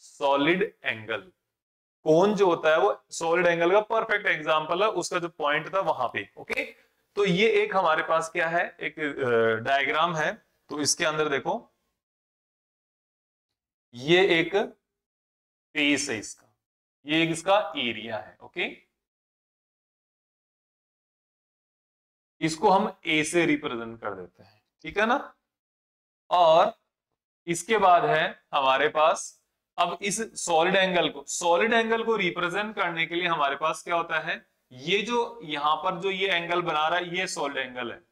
solid angle. Cone जो होता है वो सॉलिड एंगल का परफेक्ट एग्जांपल है, उसका जो पॉइंट था वहां पे। ओके, तो ये एक हमारे पास क्या है, एक डायग्राम है। तो इसके अंदर देखो ये एक फेस है इसका, ये एक इसका एरिया है। ओके, इसको हम ए से रिप्रेजेंट कर देते हैं, ठीक है ना। और इसके बाद है हमारे पास, अब इस सॉलिड एंगल को रिप्रेजेंट करने के लिए हमारे पास क्या होता है, ये जो यहां पर जो ये एंगल बना रहा है ये सॉलिड एंगल है।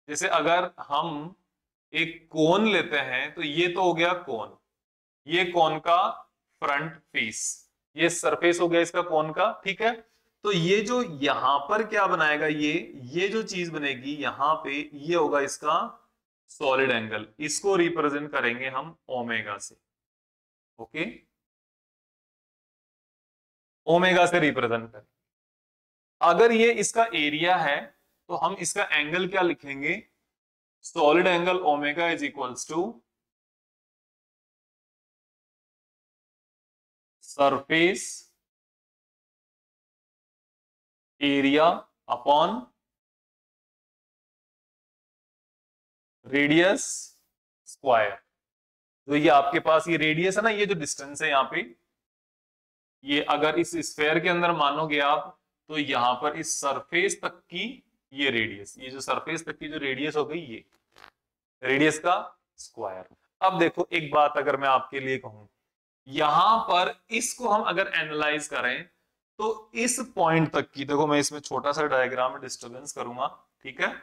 जैसे अगर हम एक कोन लेते हैं तो ये तो हो गया कोन, ये कोन का फ्रंट फेस, ये सरफेस हो गया इसका कोन का, ठीक है। तो ये जो यहां पर क्या बनाएगा, ये जो चीज बनेगी यहां पे, ये होगा इसका सॉलिड एंगल। इसको रिप्रेजेंट करेंगे हम ओमेगा से। ओके, ओमेगा से रिप्रेजेंट करें। अगर ये इसका एरिया है तो हम इसका एंगल क्या लिखेंगे, solid angle omega is equals to surface area upon radius square. तो ये आपके पास ये रेडियस है ना, ये जो डिस्टेंस है यहाँ पे, ये अगर इस स्फेयर के अंदर मानोगे आप, तो यहाँ पर इस सरफेस तक की ये रेडियस, ये जो सरफेस तक की जो रेडियस हो गई, ये रेडियस का स्क्वायर। अब देखो एक बात अगर मैं आपके लिए कहूं, यहां पर इसको हम अगर एनालाइज करें तो इस पॉइंट तक की, देखो मैं इसमें छोटा सा डायग्राम में डिस्टर्बेंस करूंगा, ठीक है,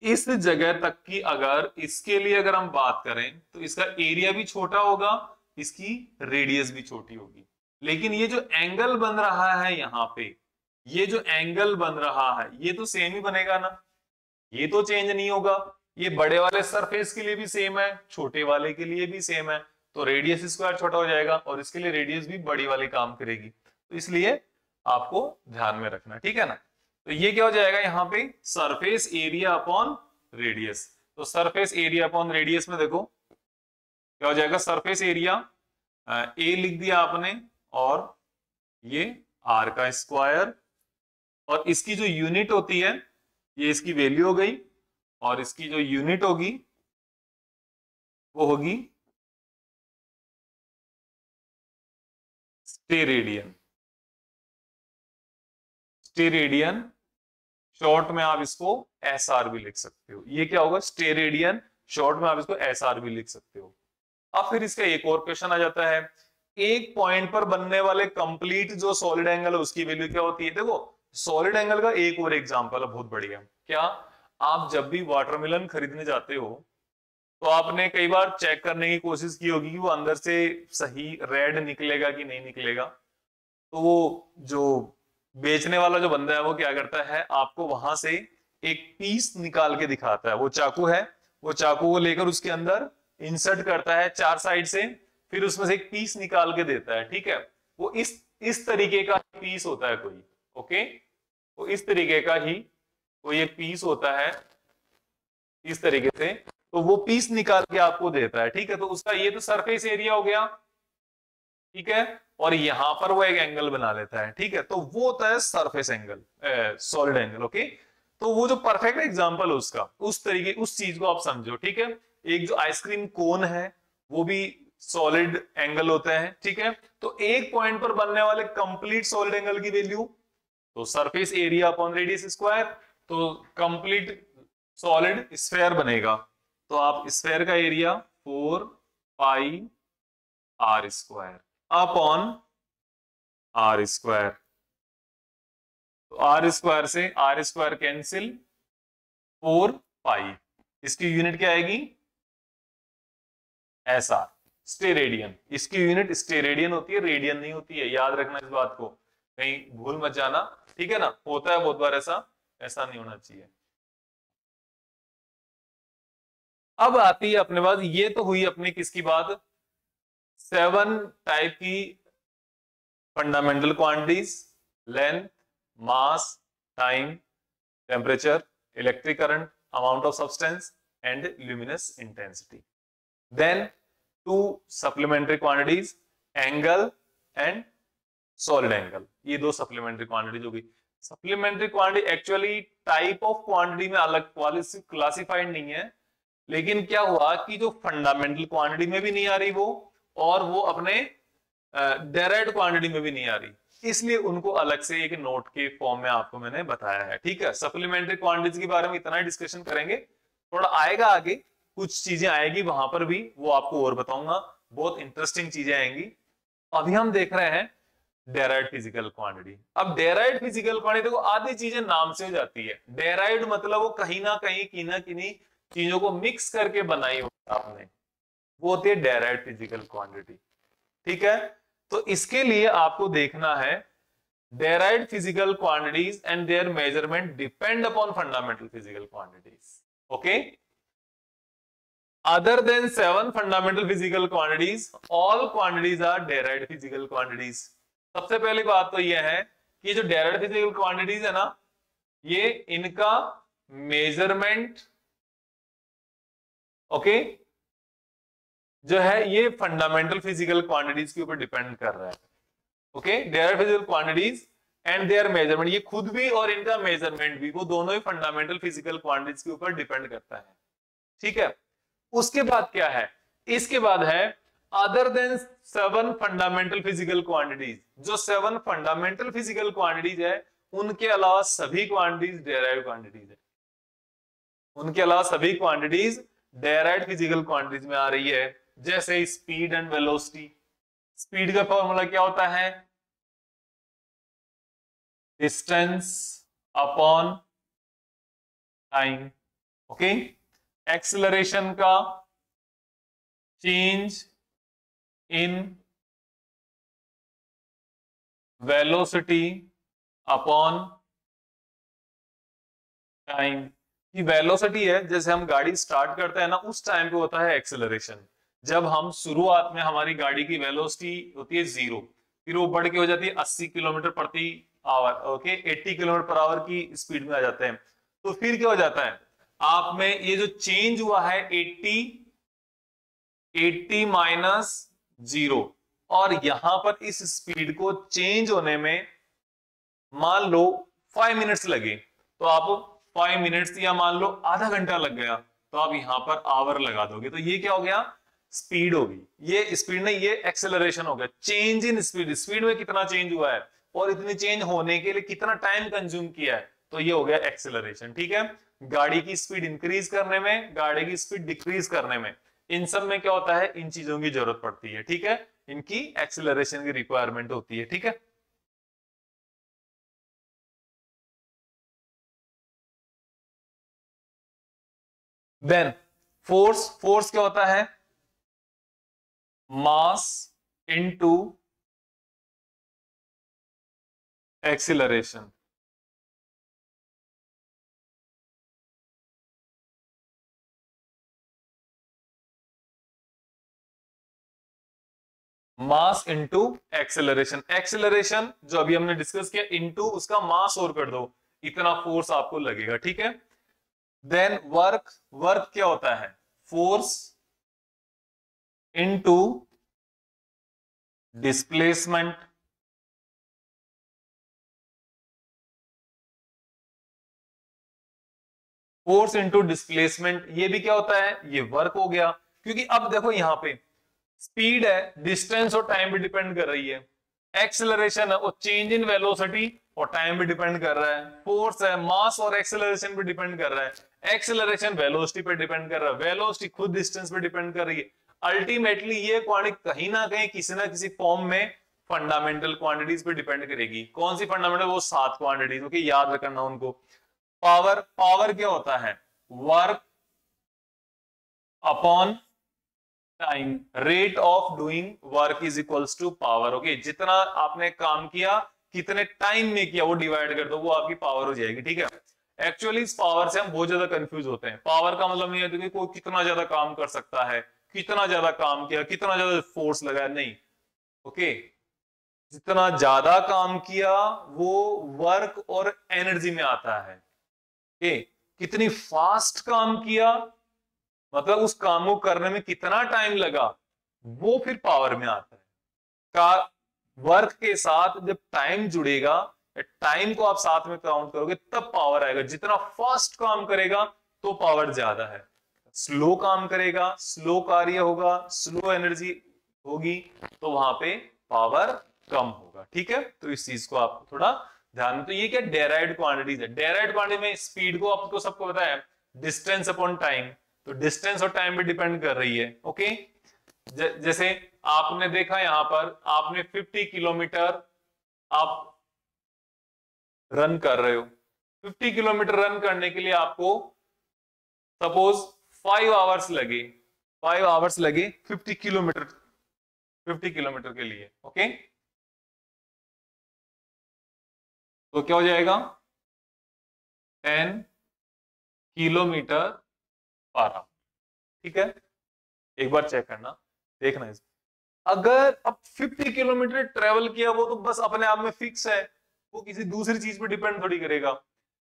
इस जगह तक की अगर इसके लिए अगर हम बात करें तो इसका एरिया भी छोटा होगा, इसकी रेडियस भी छोटी होगी, लेकिन ये जो एंगल बन रहा है यहां पे, ये जो एंगल बन रहा है ये तो सेम ही बनेगा ना, ये तो चेंज नहीं होगा। ये बड़े वाले सरफेस के लिए भी सेम है, छोटे वाले के लिए भी सेम है, तो रेडियस स्क्वायर छोटा हो जाएगा और इसके लिए रेडियस भी बड़ी वाली काम करेगी, तो इसलिए आपको ध्यान में रखना, ठीक है ना। तो ये क्या हो जाएगा यहाँ पे, सरफेस एरिया अपॉन रेडियस। तो सरफेस एरिया अपॉन रेडियस में देखो क्या हो जाएगा, सरफेस एरिया ए लिख दिया आपने, और ये आर का स्क्वायर, और इसकी जो यूनिट होती है ये इसकी वैल्यू हो गई, और इसकी जो यूनिट होगी वो होगी स्टेरेडियन। स्टेरेडियन शॉर्ट में आप इसको एसआर भी लिख सकते हो, ये क्या होगा, स्टेरेडियन, शॉर्ट में आप इसको एसआर भी लिख सकते हो। अब फिर इसका एक और क्वेश्चन आ जाता है, एक पॉइंट पर बनने वाले कंप्लीट जो सॉलिड एंगल है उसकी वैल्यू क्या होती है। देखो सॉलिड एंगल का एक और एग्जांपल है बहुत बढ़िया, क्या, आप जब भी वाटरमेलन खरीदने जाते हो तो आपने कई बार चेक करने की कोशिश की होगी कि वो अंदर से सही रेड निकलेगा कि नहीं निकलेगा, तो वो जो बेचने वाला जो बंदा है वो क्या करता है, आपको वहां से एक पीस निकाल के दिखाता है, वो चाकू है, वो चाकू को लेकर उसके अंदर इंसर्ट करता है चार साइड से, फिर उसमें से एक पीस निकाल के देता है, ठीक है, वो इस तरीके का पीस होता है कोई, ओके, वो इस तरीके का ही कोई एक पीस होता है इस तरीके से, तो वो पीस निकाल के आपको देता है, ठीक है, तो उसका ये तो सरफेस एरिया हो गया, ठीक है, और यहां पर वो एक एंगल बना लेता है, ठीक है, तो वो होता है surface angle, solid angle, okay. तो वो जो परफेक्ट एग्जांपल है उसका, उस तरीके उस चीज को आप समझो, ठीक है। एक जो आइसक्रीम कोन है वो भी सॉलिड एंगल होता है, ठीक है, तो एक पॉइंट पर बनने वाले कंप्लीट सॉलिड एंगल की वैल्यू, तो surface area upon radius square, तो कंप्लीट सॉलिड स्फेयर बनेगा, तो आप स्फेयर का area 4 pi R square upon R square, तो आर स्क्वायर से आर स्क्वायर कैंसिल, 4 पाई, इसकी यूनिट क्या आएगी, एस आर, स्टेरेडियन, इसकी यूनिट स्टेरेडियन होती है, रेडियन नहीं होती है, याद रखना इस बात को, कहीं भूल मत जाना, ठीक है ना, होता है बहुत बार ऐसा, ऐसा नहीं होना चाहिए। अब आती है अपने पास, ये तो हुई अपनी किसकी बात, 7 टाइप की fundamental quantities, length, mass, time, temperature, electric current, amount of substance and luminous intensity. Then 2 supplementary quantities, angle and solid angle, ये 2 सप्लीमेंट्री क्वांटिटीज होगी। Supplementary quantity actually type of quantity में अलग क्लासिफाइड नहीं है, लेकिन क्या हुआ कि जो फंडामेंटल क्वांटिटी में भी नहीं आ रही वो, और वो अपने डायरेक्ट क्वांटिटी में भी नहीं आ रही, इसलिए उनको अलग से एक नोट के फॉर्म में आपको मैंने बताया है, ठीक है। सप्लीमेंट्री क्वांटिटीज के बारे में इतना ही डिस्कशन करेंगे, थोड़ा आएगा आगे, कुछ चीजें आएगी वहां पर भी, वो आपको और बताऊंगा, बहुत इंटरेस्टिंग चीजें आएंगी। अभी हम देख रहे हैं डेराइव्ड फिजिकल क्वांटिटी। अब डेराइव्ड फिजिकल क्वांटिटी देखो आधी चीजें नाम से हो जाती है, डेराइव्ड मतलब वो कहीं ना कहीं किन्हीं चीजों को मिक्स करके बनाई हो आपने, वो होती है डेराइव्ड फिजिकल क्वांटिटी, ठीक है। तो इसके लिए आपको देखना है derived physical quantities and there measurement depend upon fundamental physical quantities, okay. Other than 7 fundamental physical quantities, all quantities are derived physical quantities. सबसे पहली बात तो यह है कि जो derived physical quantities है ना, ये इनका मेजरमेंट, ओके, जो है ये फंडामेंटल फिजिकल क्वांटिटीज के ऊपर डिपेंड कर रहा है, okay. derived physical quantities and there measurement, ये खुद भी और इनका मेजरमेंट भी, वो दोनों ही फंडामेंटल फिजिकल क्वांटिटीज के ऊपर डिपेंड करता है। ठीक है, उसके बाद क्या है, इसके बाद है other than 7 fundamental physical quantities. जो 7 फंडामेंटल फिजिकल क्वांटिटीज है, उनके अलावा सभी क्वांटिटीज डेराइव्ड क्वांटिटीज है। उनके अलावा सभी क्वांटिटीज डेराइव्ड फिजिकल क्वांटिटीज में आ रही है। जैसे स्पीड एंड वेलोसिटी। स्पीड का फॉर्मूला क्या होता है, distance upon time. Okay, acceleration का change in velocity upon time. की वेलोसिटी है, जैसे हम गाड़ी स्टार्ट करते हैं ना, उस टाइम पे होता है एक्सेलरेशन। जब हम शुरुआत में, हमारी गाड़ी की वेलोसिटी होती है 0, फिर वो बढ़ के हो जाती है 80 किलोमीटर प्रति hour. Okay, 80 kilometre per hour की स्पीड में आ जाते हैं। तो फिर क्या हो जाता है, आप में ये जो चेंज हुआ है 80 माइनस 0, और यहां पर इस स्पीड को चेंज होने में मान लो 5 मिनट्स लगे, तो आप 5 मिनट्स या मान लो आधा घंटा लग गया, तो आप यहां पर आवर लगा दोगे, तो ये क्या हो गया, स्पीड होगी। ये स्पीड नहीं, ये एक्सेलरेशन हो गया। चेंज इन स्पीड, स्पीड में कितना चेंज हुआ है और इतनी चेंज होने के लिए कितना टाइम कंज्यूम किया है, तो ये हो गया एक्सेलरेशन। ठीक है, गाड़ी की स्पीड इंक्रीज करने में, गाड़ी की स्पीड डिक्रीज करने में, इन सब में क्या होता है, इन चीजों की जरूरत पड़ती है। ठीक है, इनकी एक्सेलरेशन की रिक्वायरमेंट होती है। ठीक है, देन फोर्स। फोर्स क्या होता है, मास इनटू एक्सीलरेशन। मास इनटू एक्सेलरेशन। एक्सेलरेशन जो अभी हमने डिस्कस किया, इनटू उसका मास और कर दो, इतना फोर्स आपको लगेगा। ठीक है, देन वर्क। वर्क क्या होता है, force into displacement. Force into displacement, ये भी क्या होता है, ये वर्क हो गया। क्योंकि अब देखो यहां पे स्पीड है, डिस्टेंस और टाइम भी डिपेंड कर रही है। एक्सेलरेशन है, वो चेंज इन वेलोसिटी और टाइम भी डिपेंड कर रहा है। फोर्स है, मास और एक्सेलरेशन पे डिपेंड कर रहा है। एक्सेलरेशन वेलोसिटी पे डिपेंड कर रहा है, वेलोसिटी खुद डिस्टेंस पे डिपेंड कर रही है। अल्टीमेटली ये क्वांटिटी कहीं ना कहीं किसी ना किसी फॉर्म में फंडामेंटल क्वांटिटीज पे डिपेंड करेगी। कौन सी फंडामेंटल, वो 7 क्वांटिटीज। ओके, याद रखना उनको। पावर। पावर क्या होता है, work upon time. Rate of doing work is equals to power. Okay, जितना आपने काम किया, कितने टाइम में किया, वो डिवाइड कर दो, वो आपकी पावर हो जाएगी। ठीक है, एक्चुअली इस पावर से हम बहुत ज्यादा कंफ्यूज होते हैं। पावर का मतलब नहीं है कि कोई कितना ज्यादा काम कर सकता है, कितना ज्यादा काम किया, कितना ज्यादा फोर्स लगाया, नहीं। ओके, जितना ज्यादा काम किया वो वर्क और एनर्जी में आता है। ओके, कितनी फास्ट काम किया, मतलब उस काम को करने में कितना टाइम लगा, वो फिर पावर में आता है। का वर्क के साथ जब टाइम जुड़ेगा, टाइम को आप साथ में काउंट करोगे, तब पावर आएगा। जितना फास्ट काम करेगा तो पावर ज्यादा है, स्लो काम करेगा, स्लो कार्य होगा, स्लो एनर्जी होगी, तो वहां पे पावर कम होगा। ठीक है, तो इस चीज को आप थोड़ा ध्यान में। तो ये क्या डेराइव्ड क्वांटिटीज है। डेराइव्ड क्वांटिटी में स्पीड को आपको सबको पता है, डिस्टेंस अपॉन टाइम, तो डिस्टेंस और टाइम भी डिपेंड कर रही है। ओके, जैसे आपने देखा यहां पर, आपने 50 किलोमीटर आप रन कर रहे हो। 50 किलोमीटर रन करने के लिए आपको सपोज 5 आवर्स लगे। 5 आवर्स लगे 50 किलोमीटर, 50 किलोमीटर के लिए। ओके, तो क्या हो जाएगा, 10 किलोमीटर पर आवर। ठीक है, एक बार चेक करना, देखना इस, अगर अब 50 किलोमीटर ट्रेवल किया, वो तो बस अपने आप में फिक्स है, वो किसी दूसरी चीज पे डिपेंड थोड़ी करेगा।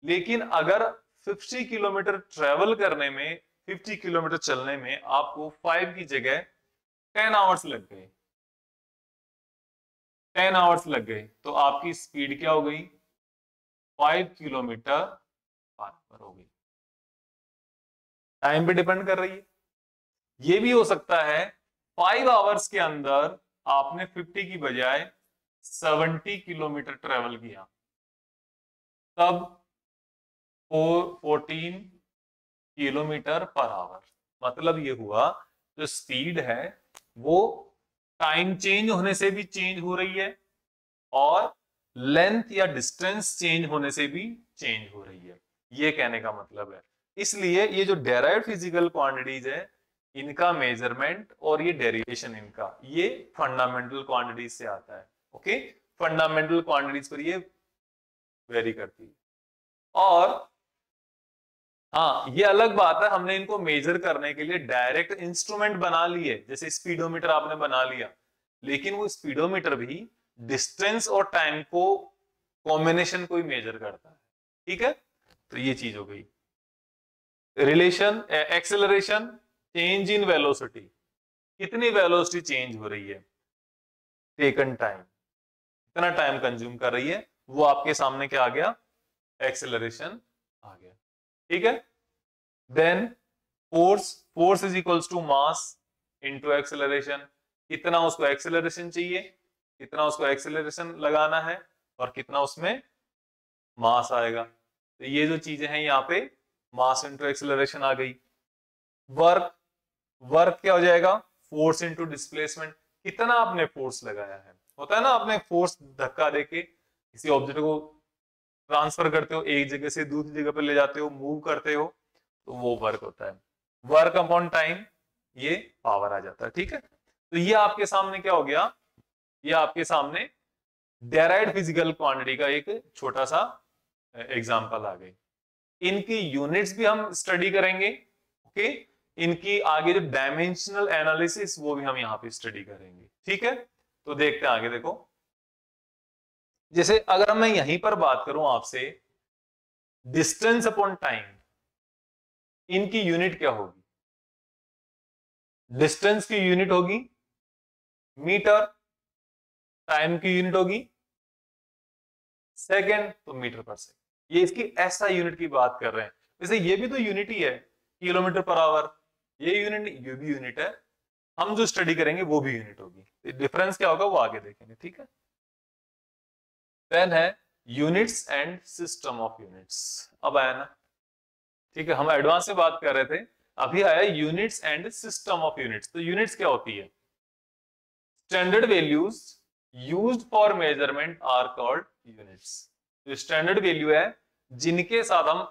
लेकिन अगर 50 किलोमीटर ट्रेवल करने में, 50 किलोमीटर चलने में आपको 5 की जगह 10 आवर्स लग गए, 10 आवर्स लग गए, तो आपकी स्पीड क्या हो गई? 5 किलोमीटर पर आवर हो गई। टाइम पे डिपेंड कर रही है। ये भी हो सकता है 5 आवर्स के अंदर आपने 50 की बजाय 70 किलोमीटर ट्रेवल किया, तब 14 किलोमीटर पर आवर। मतलब ये हुआ जो स्पीड है वो टाइम चेंज होने से भी चेंज हो रही है और लेंथ या डिस्टेंस चेंज होने से भी चेंज हो रही है, ये कहने का मतलब है। इसलिए ये जो डेराइव्ड फिजिकल क्वांटिटीज है, इनका मेजरमेंट और ये डेरिवेशन इनका, ये फंडामेंटल क्वांटिटीज से आता है। ओके, फंडामेंटल क्वांटिटीज पर ये वेरी करती है। और हाँ, ये अलग बात है, हमने इनको मेजर करने के लिए डायरेक्ट इंस्ट्रूमेंट बना लिए, जैसे स्पीडोमीटर आपने बना लिया, लेकिन वो स्पीडोमीटर भी डिस्टेंस और टाइम को कॉम्बिनेशन को ही मेजर करता है। ठीक है, तो ये चीज हो गई। Relation acceleration, change in velocity, कितनी वेलोसिटी चेंज हो रही है, टेकन टाइम, कितना टाइम कंज्यूम कर रही है, वो आपके सामने क्या आ गया? एक्सेलरेशन आ गया। ठीक है, then force is equals to mass into acceleration, कितना उसको एक्सेलरेशन चाहिए, कितना उसको एक्सेलरेशन लगाना है और कितना उसमें मास आएगा। तो ये जो चीजें हैं यहाँ पे मास इनटू एक्सेलरेशन आ गई। वर्क, वर्क क्या हो जाएगा? फोर्स इनटू डिस्प्लेसमेंट, कितना आपने फोर्स लगाया है। होता है ना, आपने फोर्स धक्का देके किसी ऑब्जेक्ट को ट्रांसफर करते हो, एक जगह से दूसरी जगह पर ले जाते हो, मूव करते हो, तो वो वर्क होता है। वर्क अपॉन टाइम, ये पावर आ जाता है। ठीक है, तो ये आपके सामने क्या हो गया? ये आपके सामने डेराइव्ड फिजिकल क्वांटिटी का एक छोटा सा एग्जांपल आ गई। इनकी यूनिट्स भी हम स्टडी करेंगे। ओके, इनकी आगे जो डायमेंशनल एनालिसिस वो भी हम यहाँ पे स्टडी करेंगे। ठीक है, तो देखते हैं आगे। देखो, जैसे अगर मैं यहीं पर बात करूं आपसे, डिस्टेंस अपॉन टाइम, इनकी यूनिट क्या होगी? डिस्टेंस की यूनिट होगी मीटर, टाइम की यूनिट होगी सेकेंड, तो मीटर पर सेकेंड। ये इसकी ऐसा यूनिट की बात कर रहे हैं। वैसे ये भी तो यूनिट ही है, किलोमीटर पर आवर, ये यूनिट, ये भी यूनिट है। हम जो स्टडी करेंगे वो भी यूनिट होगी, डिफरेंस क्या होगा वो आगे देखेंगे। ठीक है, देन है units and system of units. अब आया ना, ठीक है, हम एडवांस में बात कर रहे थे, अभी आया units and system of units. तो यूनिट्स क्या होती है? Standard values used for measurement are called units. जो स्टैंडर्ड वैल्यू है जिनके साथ हम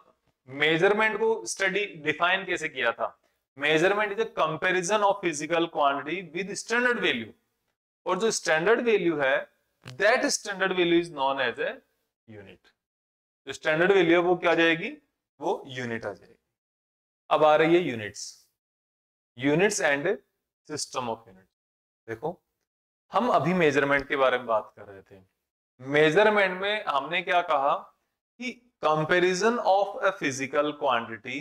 मेजरमेंट को स्टडी डिफाइन कैसे किया था, measurement is a comparison of physical quantity with standard value, और जो स्टैंडर्ड वैल्यू है that standard value is known as a unit. जो स्टैंडर्ड वैल्यू है वो क्या आ जाएगी? वो यूनिट आ जाएगी। अब आ रही है units, units and system of unit. देखो, हम अभी मेजरमेंट के बारे में बात कर रहे थे। मेजरमेंट में हमने क्या कहा कि comparison of a physical quantity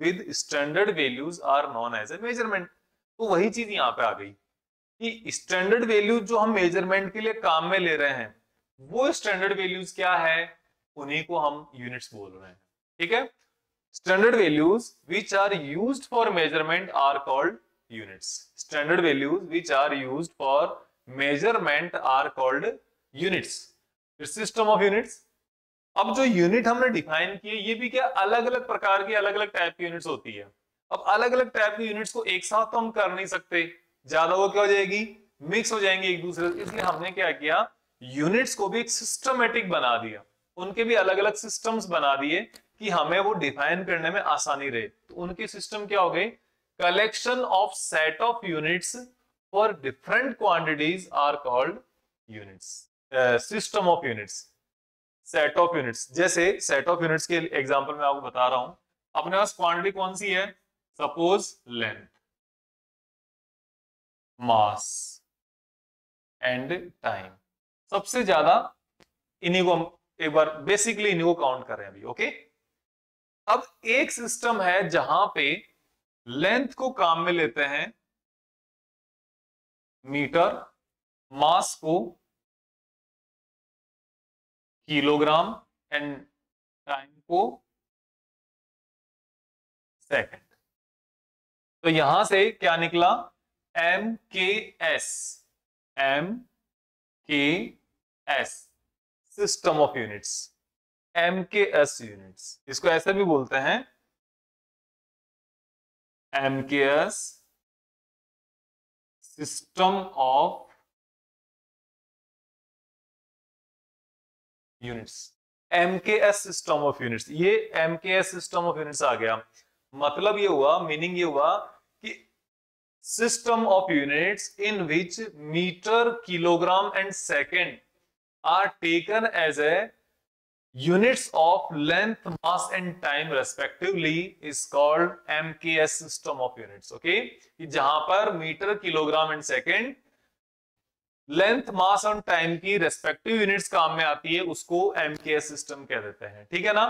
with standard values are known as a measurement. तो वही चीज यहां पे आ गई कि स्टैंडर्ड वैल्यूज जो हम मेजरमेंट के लिए काम में ले रहे हैं, वो स्टैंडर्ड वैल्यूज क्या है, उन्हीं को हम यूनिट्स बोल रहे हैं। ठीक है, standard values which are used for measurement are called units. Standard values which are used for measurement are called units. System of units, अब जो यूनिट हमने डिफाइन किए, ये भी क्या अलग अलग प्रकार की, अलग अलग टाइप की यूनिट्स होती है। अब अलग अलग टाइप की यूनिट्स को एक साथ तो हम कर नहीं सकते, ज्यादा वो क्या हो जाएगी, मिक्स हो जाएंगे एक दूसरे से। इसलिए हमने क्या किया, यूनिट्स को भी एक सिस्टमेटिक बना दिया, उनके भी अलग अलग सिस्टम्स बना दिए कि हमें वो डिफाइन करने में आसानी रहे। तो उनके सिस्टम क्या हो गए, collection of set of units for different quantities are called units. System of units, set of units. जैसे सेट ऑफ यूनिट्स के एग्जांपल मैं आपको बता रहा हूं, अपने पास क्वांटिटी कौन सी है, suppose length, mass and time. सबसे ज्यादा इन्हीं को हम एक बार बेसिकली इन्हीं को काउंट कर रहे हैं अभी। ओके, अब एक सिस्टम है जहां पे लेंथ को काम में लेते हैं मीटर, मास को किलोग्राम एंड टाइम को सेकंड। तो यहां से क्या निकला, M K S, M K S system of units, M K S units, इसको ऐसे भी बोलते हैं M K S system of units, MKS system of units. ये एमकेएस सिस्टम ऑफ यूनिट्स आ गया, मतलब ये हुआ, मीनिंग ये हुआ कि system of units in which metre, kilogram and second are taken as a units of length, mass and time respectively is called MKS system of units. Okay, कि जहां पर metre, kilogram and second length, mass और time की respective units काम में आती है, उसको एमकेएस सिस्टम कह देते हैं। ठीक है ना,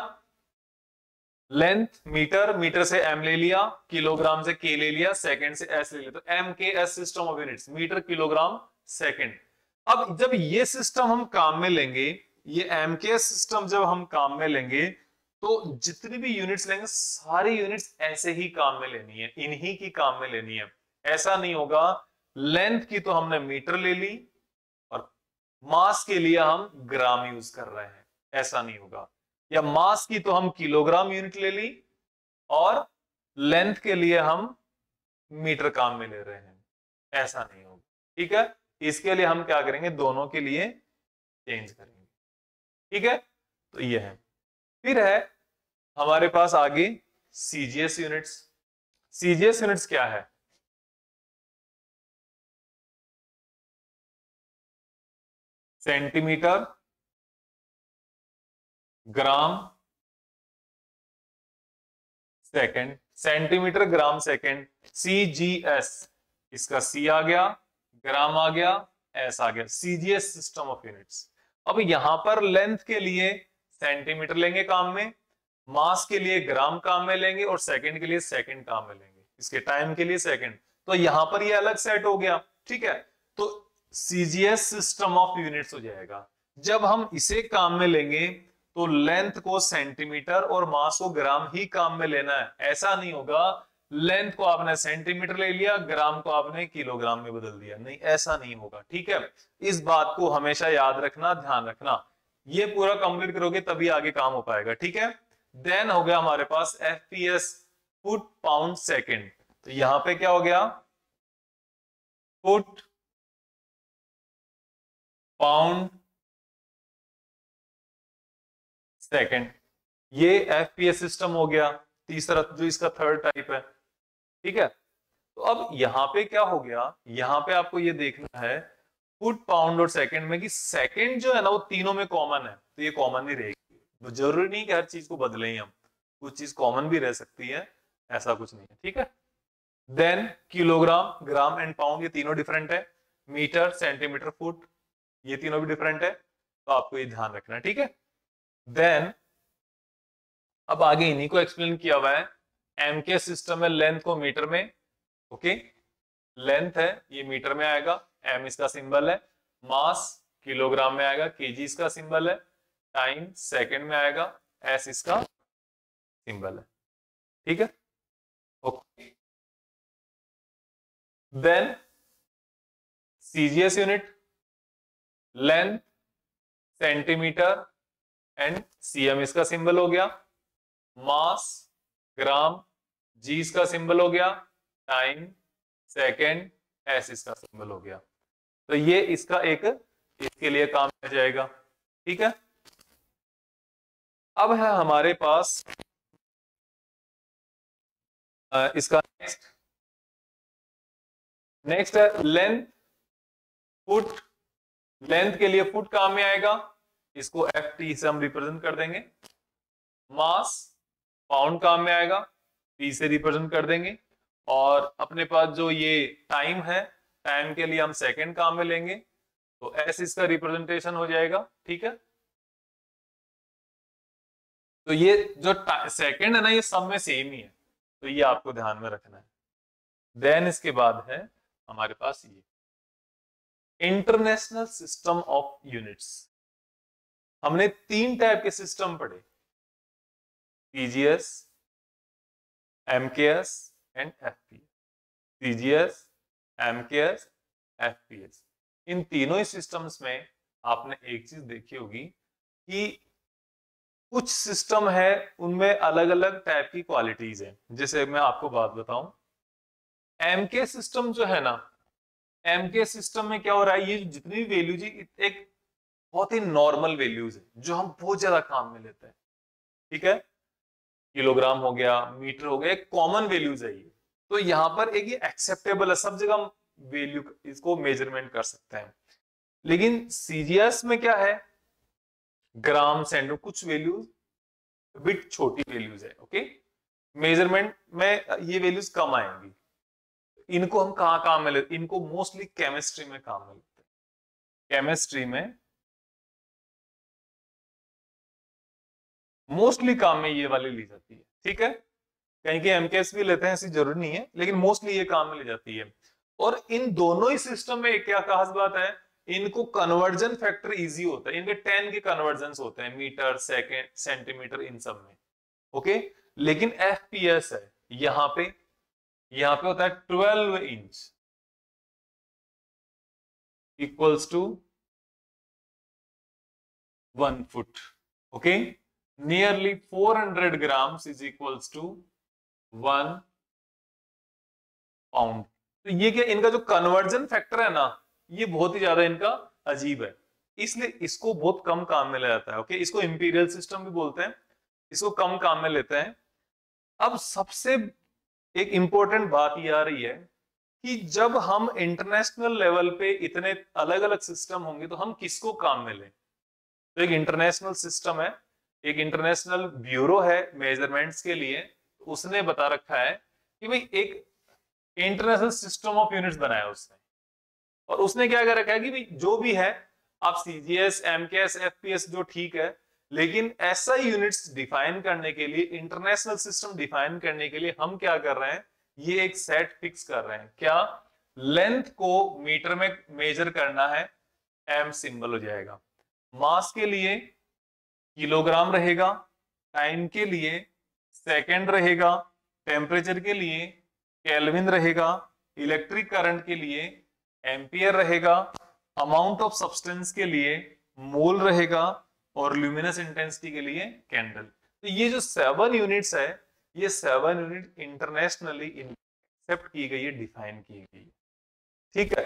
लेंथ मीटर, मीटर से एम ले लिया, किलोग्राम से के ले लिया, सेकंड से एस ले लिया, तो MKS system of units, metre, kilogram, second. अब जब ये सिस्टम हम काम में लेंगे, ये एमकेएस सिस्टम जब हम काम में लेंगे, तो जितनी भी यूनिट्स लेंगे सारी यूनिट्स ऐसे ही काम में लेनी है, इन्हीं की काम में लेनी है। ऐसा नहीं होगा लेंथ की तो हमने मीटर ले ली और मास के लिए हम ग्राम यूज कर रहे हैं, ऐसा नहीं होगा। या मास की तो हम किलोग्राम यूनिट ले ली और लेंथ के लिए हम मीटर काम में ले रहे हैं, ऐसा नहीं होगा। ठीक है, इसके लिए हम क्या करेंगे, दोनों के लिए चेंज करेंगे। ठीक है, तो ये है। फिर है हमारे पास आगे सीजीएस यूनिट्स। सीजीएस यूनिट्स क्या है, सेंटीमीटर, ग्राम, सेकंड, सेंटीमीटर, ग्राम, सेकंड, सीजीएस, इसका सी आ गया, ग्राम आ गया, एस आ गया, सीजीएस सिस्टम ऑफ यूनिट्स। अब यहां पर लेंथ के लिए सेंटीमीटर लेंगे काम में, मास के लिए ग्राम काम में लेंगे और सेकंड के लिए सेकंड काम में लेंगे, इसके टाइम के लिए सेकंड। तो यहां पर ये अलग सेट हो गया। ठीक है, तो सीजीएस सिस्टम ऑफ यूनिट्स हो जाएगा। जब हम इसे काम में लेंगे तो लेंथ को सेंटीमीटर और मास को ग्राम ही काम में लेना है, ऐसा नहीं होगा लेंथ को आपने सेंटीमीटर ले लिया, ग्राम को आपने किलोग्राम में बदल दिया, नहीं, ऐसा नहीं होगा। ठीक है, इस बात को हमेशा याद रखना, ध्यान रखना, ये पूरा कंप्लीट करोगे तभी आगे काम हो पाएगा। ठीक है, देन हो गया हमारे पास एफपीएस, फुट पाउंड सेकंड। तो यहां पे क्या हो गया, फुट पाउंड सेकंड, ये एफपीएस सिस्टम हो गया, तीसरा जो इसका थर्ड टाइप है। ठीक है, तो अब यहां पे क्या हो गया, यहां पे आपको ये देखना है फुट, पाउंड और सेकंड में कि सेकंड जो है ना वो तीनों में कॉमन है, तो ये कॉमन ही रहेगी। तो जरूरी नहीं कि हर चीज को बदलें ही हम, कुछ चीज कॉमन भी रह सकती है, ऐसा कुछ नहीं है। ठीक है, then kilogram, gram and pound, ये तीनों डिफरेंट है। मीटर, सेंटीमीटर, फुट, ये तीनों भी डिफरेंट है, तो आपको ये ध्यान रखना है। ठीक है, देन अब आगे इन्हीं को एक्सप्लेन किया हुआ है। एम के सिस्टम है, लेंथ को मीटर में, ओके, लेंथ है ये मीटर में आएगा, एम इसका सिंबल है, मास किलोग्राम में आएगा, केजी इसका सिंबल है, टाइम सेकंड में आएगा, एस इसका सिंबल है। ठीक है, okay, then CGS unit, length centimetre and CM इसका सिंबल हो गया, मास ग्राम, जी इसका सिंबल हो गया, टाइम सेकंड, एस इसका सिंबल हो गया। तो ये इसका एक इसके लिए काम आ जाएगा। ठीक है, अब है हमारे पास इसका नेक्स्ट है लेंथ, फुट, लेंथ के लिए फुट काम में आएगा, इसको एफ टी से हम रिप्रेजेंट कर देंगे। मास पाउंड काम में आएगा, पी से रिप्रेजेंट कर देंगे। और अपने पास जो ये टाइम है, टाइम के लिए हम सेकंड काम में लेंगे, तो एस इसका रिप्रेजेंटेशन हो जाएगा। ठीक है, तो ये जो सेकंड है ना, ये सब में सेम ही है, तो ये आपको ध्यान में रखना है। देन इसके बाद है हमारे पास ये इंटरनेशनल सिस्टम ऑफ यूनिट्स। हमने 3 टाइप के सिस्टम पढ़े, CGS, MKS and FPS. CGS, MKS, FPS, इन तीनों ही सिस्टम्स में आपने एक चीज देखी होगी कि कुछ सिस्टम है उनमें अलग अलग टाइप की क्वालिटीज है। जैसे मैं आपको बात बताऊं, एमके सिस्टम जो है ना, एमके सिस्टम में क्या हो रहा है, ये जितनी वैल्यूज एक बहुत ही नॉर्मल वैल्यूज है जो हम बहुत ज्यादा काम में लेते हैं, ठीक है, किलोग्राम हो गया, मीटर हो गया, एक कॉमन वैल्यूज है ये। तो यहां पर एक ये एक्सेप्टेबल है, सब जगह हम वैल्यू इसको मेजरमेंट कर सकते हैं। लेकिन सीजीएस में क्या है, ग्राम, सेंटीमीटर, कुछ वैल्यूज बिट छोटी वैल्यूज है, ओके, मेजरमेंट में ये वैल्यूज कम आएंगी। इनको हम कहाँ काम में लेते, इनको मोस्टली केमिस्ट्री में काम में लेते हैं। केमिस्ट्री में मोस्टली काम में ये वाली ली जाती है, ठीक है, कहीं के एमकेएस भी लेते हैं, ऐसी जरूरी नहीं है, लेकिन मोस्टली ये काम में ली जाती है। और इन दोनों ही सिस्टम में एक क्या खास बात है, इनको कन्वर्जन फैक्टर इजी होता है, इनके 10 के कन्वर्जन होते हैं, मीटर, सेकेंड, सेंटीमीटर, इन सब में, ओके। लेकिन एफपीएस है, यहां पे होता है 12 inch equals to 1 foot, okay. Nearly 400 grams is equals to 1 pound. तो ये क्या, इनका जो कन्वर्जन फैक्टर है ना, ये बहुत ही ज्यादा इनका अजीब है, इसलिए इसको बहुत कम काम में लिया जाता है, ओके। इसको इंपीरियल सिस्टम भी बोलते हैं, इसको कम काम में लेते हैं। अब सबसे एक इंपॉर्टेंट बात ये आ रही है कि जब हम इंटरनेशनल लेवल पे इतने अलग अलग सिस्टम होंगे तो हम किसको काम में लें। तो एक इंटरनेशनल सिस्टम है, एक इंटरनेशनल ब्यूरो है मेजरमेंट्स के लिए, उसने बता रखा है कि भाई एक इंटरनेशनल सिस्टम ऑफ यूनिट्स बनाया उसने, और उसने क्या कर रखा है कि भाई जो भी है, आप सीजीएस, एमकेएस, एफपीएस जो ठीक है, लेकिन ऐसा यूनिट्स डिफाइन करने के लिए, इंटरनेशनल सिस्टम डिफाइन करने के लिए हम क्या कर रहे हैं, ये एक सेट फिक्स कर रहे हैं। क्या, लेंथ को मीटर में मेजर करना है, एम सिंबल हो जाएगा, मास के लिए किलोग्राम रहेगा, टाइम के लिए सेकंड रहेगा, टेम्परेचर के लिए केल्विन रहेगा, इलेक्ट्रिक करंट के लिए एम्पियर रहेगा, अमाउंट ऑफ सब्सटेंस के लिए मोल रहेगा, और ल्यूमिनस इंटेंसिटी के लिए कैंडल। तो ये जो 7 यूनिट्स है, ये 7 यूनिट इंटरनेशनली एक्सेप्ट की गई है, डिफाइन की गई है, ठीक है।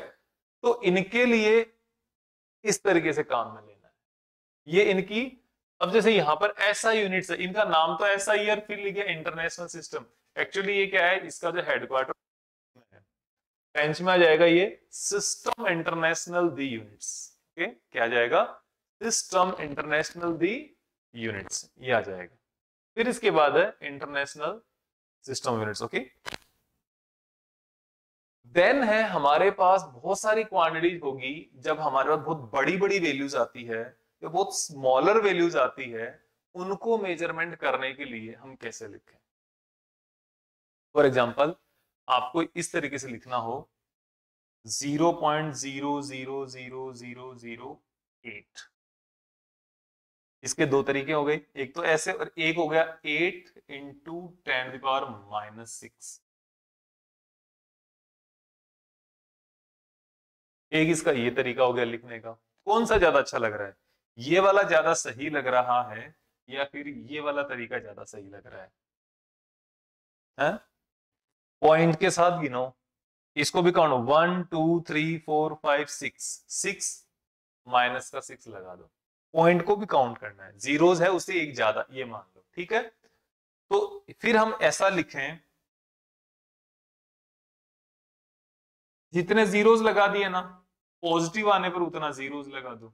तो इनके लिए इस तरीके से काम में लेना है, ये इनकी। अब जैसे यहां पर ऐसा यूनिट्स है, इनका नाम तो ऐसा ही है, फिर लिखा इंटरनेशनल सिस्टम। एक्चुअली ये क्या है, इसका जो हेडक्वार्टर है, फ्रेंच में आ जाएगा ये सिस्टम इंटरनेशनल दी यूनिट्स, ओके, क्या आ जाएगा, सिस्टम इंटरनेशनल दी यूनिट्स, ये आ जाएगा। फिर इसके बाद है international system units, okay. Then है हमारे पास बहुत सारी क्वांटिटीज होगी, जब हमारे पास बहुत बड़ी बड़ी वैल्यूज आती है या बहुत स्मॉलर वैल्यूज आती है, उनको मेजरमेंट करने के लिए हम कैसे लिखें। फॉर एग्जांपल, आपको इस तरीके से लिखना हो 0.000008, इसके दो तरीके हो गए, एक तो ऐसे और एक हो गया 8 इंटू 10⁻⁻6। एक इसका ये तरीका हो गया लिखने का। कौन सा ज्यादा अच्छा लग रहा है, ये वाला ज्यादा सही लग रहा है या फिर ये वाला तरीका ज्यादा सही लग रहा है? पॉइंट के साथ गिनो, इसको भी काउंट, 1 2 3 4 5 6, 6 माइनस का 6 लगा दो, पॉइंट को भी काउंट करना है, जीरोस है उससे एक ज्यादा, ये मान लो, ठीक है। तो फिर हम ऐसा लिखें, जितने जीरोस लगा दिए ना, पॉजिटिव आने पर उतना जीरोस लगा दो,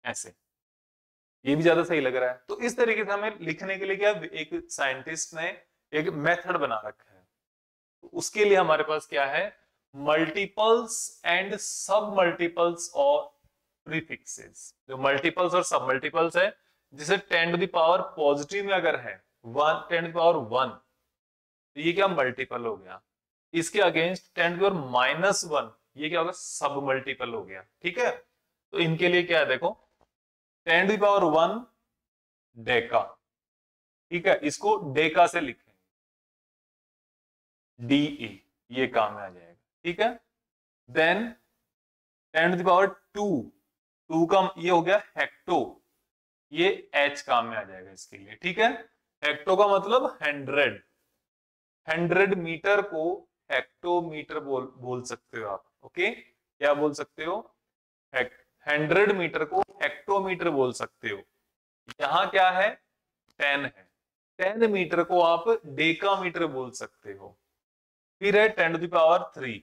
ऐसे, ये भी ज्यादा सही लग रहा है। तो इस तरीके से हमें लिखने के लिए क्या, एक साइंटिस्ट ने एक मेथड बना रखा है। तो उसके लिए हमारे पास क्या है, मल्टीपल्स एंड सब मल्टीपल्स और प्रीफिक्सेस। जो मल्टीपल्स और सब मल्टीपल्स है, जैसे 10 टू द पावर पॉजिटिव में अगर है 1, 10 टू द पावर 1, तो ये क्या मल्टीपल हो गया। इसके अगेंस्ट 10 टू द पावर -1, ये क्या होगा, सब मल्टीपल हो गया, ठीक है। तो इनके लिए क्या है देखो, 10⁻1 डेका, ठीक है, इसको डेका से लिखेंगे, DA, ये काम में आ जाएगा, ठीक है। देन 10⁻2, 2 का ये हो गया हेक्टो, ये H काम में आ जाएगा इसके लिए, ठीक है। हेक्टो का मतलब 100, 100 मीटर को हेक्टोमीटर बोल सकते हो आप, ओके। क्या बोल सकते हो, 100 मीटर को हेक्टोमीटर बोल सकते हो। यहां क्या है, 10 है, 10 मीटर को आप डेकामीटर बोल सकते हो। फिर है 10⁻3,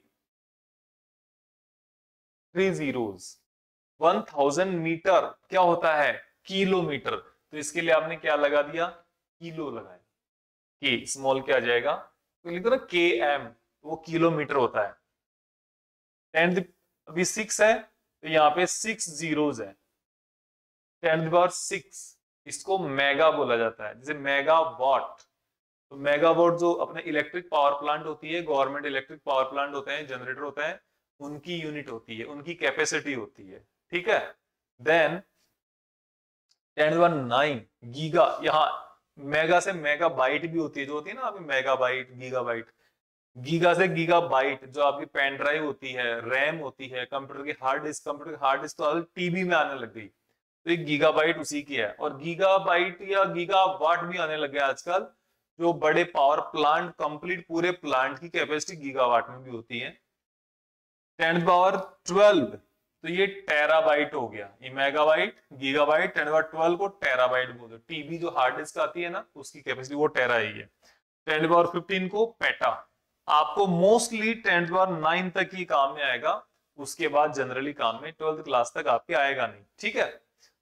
3 zeros, 1000 मीटर क्या होता है, किलोमीटर, तो इसके लिए आपने क्या लगा दिया, किलो लगाया, के स्मॉल क्या आ जाएगा, तो लिखो ना KM, वो किलोमीटर होता है। 10 अभी 6 है तो यहाँ पे 6 zeros है, 10⁻6, इसको मेगा बोला जाता है, जैसे मेगावाट, तो मेगावाट जो अपने इलेक्ट्रिक पावर प्लांट होती है, गवर्नमेंट इलेक्ट्रिक पावर प्लांट होते हैं, जनरेटर होता है, उनकी यूनिट होती है, उनकी कैपेसिटी होती है, ठीक है। देन 10⁻9 गीगा, यहाँ मेगा से मेगा बाइट भी होती है, जो होती है ना आपकी मेगाबाइट गीगाबाइट, गीगा से गीगाबाइट जो आपकी पेन ड्राइव होती है, रैम होती है, कंप्यूटर की हार्ड डिस्क, कंप्यूटर की हार्ड डिस्क तो टीबी में आने लग गई, तो एक गीगाबाइट उसी की है। और गीगाबाइट या गीगावाट भी आने लग गया आजकल, जो बड़े पावर प्लांट, कंप्लीट पूरे प्लांट की कैपेसिटी गीगावाट में भी होती है। 10⁻12, तो ये टेराबाइट हो गया, ये मेगाबाइट गीगाबाइट, 10⁻12 को टेराबाइट बोलते हैं। टीबी जो हार्ड डिस्क आती है ना, उसकी कैपेसिटी वो टेरा ही है। 10⁻15 को पेटा। आपको मोस्टली 10⁻9 तक ही काम में आएगा, उसके बाद जनरली काम में 12th क्लास तक आपके आएगा नहीं, ठीक है।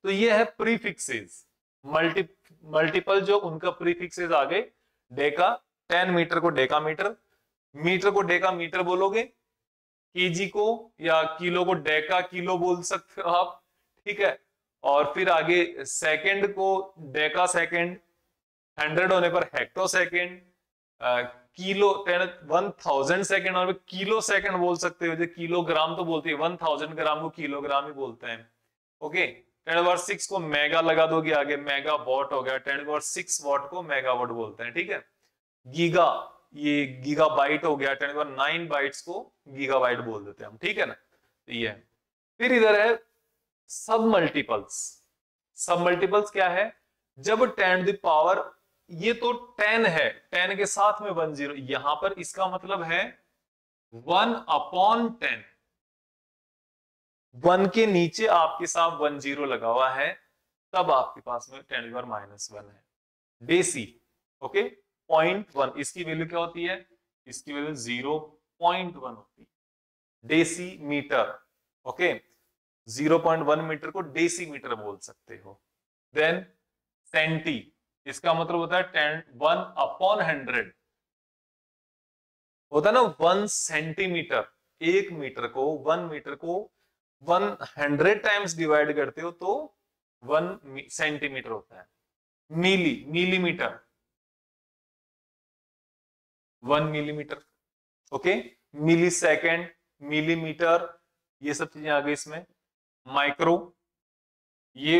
तो ये है प्रीफिक्सेस, मल्टीपल जो उनका प्रीफिक्सेस आ गए। डेका, 10 मीटर को डेकामीटर, मीटर को डेकामीटर बोलोगे, केजी को या किलो को डेका किलो बोल सकते हो आप, ठीक है। और फिर आगे सेकंड को डेका सेकंड, 100 होने पर हेक्टो सेकंड, किलो 1000 सेकंड और किलो सेकंड बोल सकते हो, जो किलोग्राम तो बोलते हैं, 1000 ग्राम को किलोग्राम ही बोलते हैं, ओके। 10⁻6 को मेगा लगा दोगे आगे, मेगा वॉट हो गया, 10⁻6 वॉट को मेगावाट बोलते हैं, ठीक है। गीगा, ये गीगाबाइट हो गया, 10⁻9 बाइट्स को गीगाबाइट बोल देते हैं हम, ठीक है ना। तो ये है। फिर इधर है सब मल्टीपल्स। सब मल्टीपल्स क्या है, जब 10⁻, ये तो 10 है, 10 के साथ में 1 0, यहां पर इसका मतलब है 1/10, 1 के नीचे आपके साथ 1 0 लगा हुआ है, तब आपके पास में 10⁻−1 है। डेसी, ओके, 0.1, इसकी वैल्यू क्या होती है, इसकी वैल्यू 0.1 होती है, डेसी मीटर, ओके। 0.1 मीटर को डेसी मीटर बोल सकते हो। देन सेंटी, इसका मतलब होता है 1/100, होता है ना 1 सेंटीमीटर, 1 मीटर को 1 मीटर को 100 टाइम्स डिवाइड करते हो तो 1 सेंटीमीटर होता है। Millimetre 1 millimetre, okay. Millisecond, millimetre, ये सब चीजें आ गई इसमें। माइक्रो, ये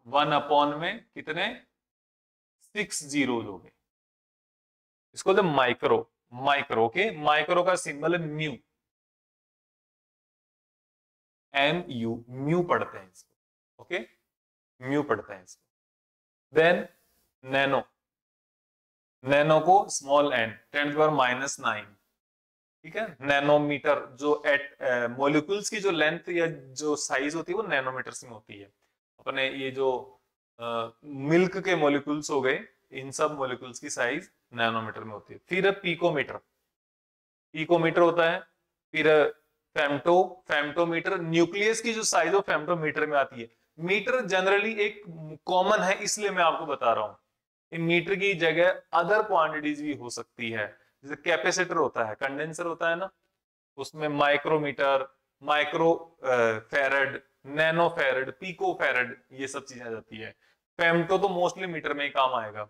1 में कितने 6 जीरो हो गए, इसको बोलते माइक्रो, माइक्रो, ओके। माइक्रो का सिंबल है म्यू, MU, म्यू पढ़ते हैं इसको, ओके, म्यू पढ़ते हैं इसको। देन नैनो, नैनो को स्मॉल n, 10⁻⁻9, ठीक है। नैनोमीटर, जो मॉलिक्यूल्स की जो लेंथ या जो साइज होती है वो नैनोमीटर्स में होती है। अपने ये जो मिल्क के मॉलिक्यूल्स हो गए, इन सब मॉलिक्यूल्स की साइज नैनोमीटर में होती है। फिर पिकोमीटर, पिकोमीटर होता है। फिर फेम्टोमीटर, न्यूक्लियस की जो साइज हो फेम्टोमीटर में आती है। मीटर जनरली एक कॉमन है, इसलिए मैं आपको बता रहा हूं। मीटर की जगह अदर क्वांटिटीज भी हो सकती है, जैसे कैपेसिटर होता है, कंडेंसर होता है ना, उसमें माइक्रोमीटर, माइक्रो फेरेड, नैनो फेरेड, पिको फेरेड, ये सब चीजें आ जाती है। फेम्टो तो मोस्टली मीटर में ही काम आएगा।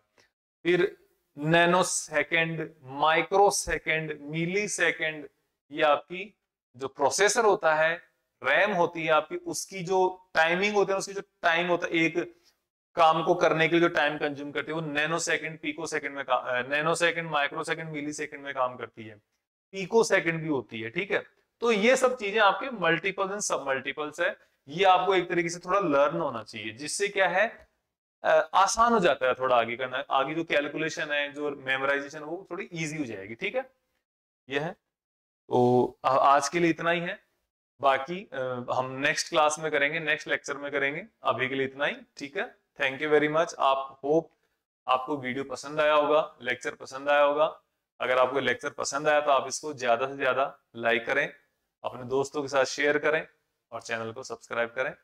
फिर नैनो सेकेंड, माइक्रो सेकेंड, मिली सेकेंड, ये आपकी जो प्रोसेसर होता है रैम होती है आपकी, उसकी जो टाइमिंग होता है, उसकी जो टाइम होता है एक काम को करने के लिए जो टाइम कंज्यूम करती है वो नैनो सेकंड, पिको सेकंड में नैनो सेकंड, माइक्रो सेकंड, मिली सेकंड में काम करती है, पिको सेकंड भी होती है। ठीक है, तो ये सब चीजें आपके मल्टीपल्स एंड सब मल्टीपल्स है, ये आपको एक तरीके से थोड़ा लर्न होना चाहिए, जिससे क्या है आसान हो जाता है थोड़ा आगे करना, आगे जो कैलकुलेशन है, जो मेमोराइजेशन है, वो थोड़ी इजी हो जाएगी। ठीक है, ये है। तो आज के लिए इतना ही है, बाकी हम नेक्स्ट क्लास में करेंगे, नेक्स्ट लेक्चर में करेंगे। अभी के लिए इतना ही, ठीक है। Thank you very much. आप होप आपको वीडियो पसंद आया होगा, लेक्चर पसंद आया होगा। अगर आपको लेक्चर पसंद आया तो आप इसको ज्यादा से ज्यादा लाइक करें, अपने दोस्तों के साथ शेयर करें और चैनल को सब्सक्राइब करें।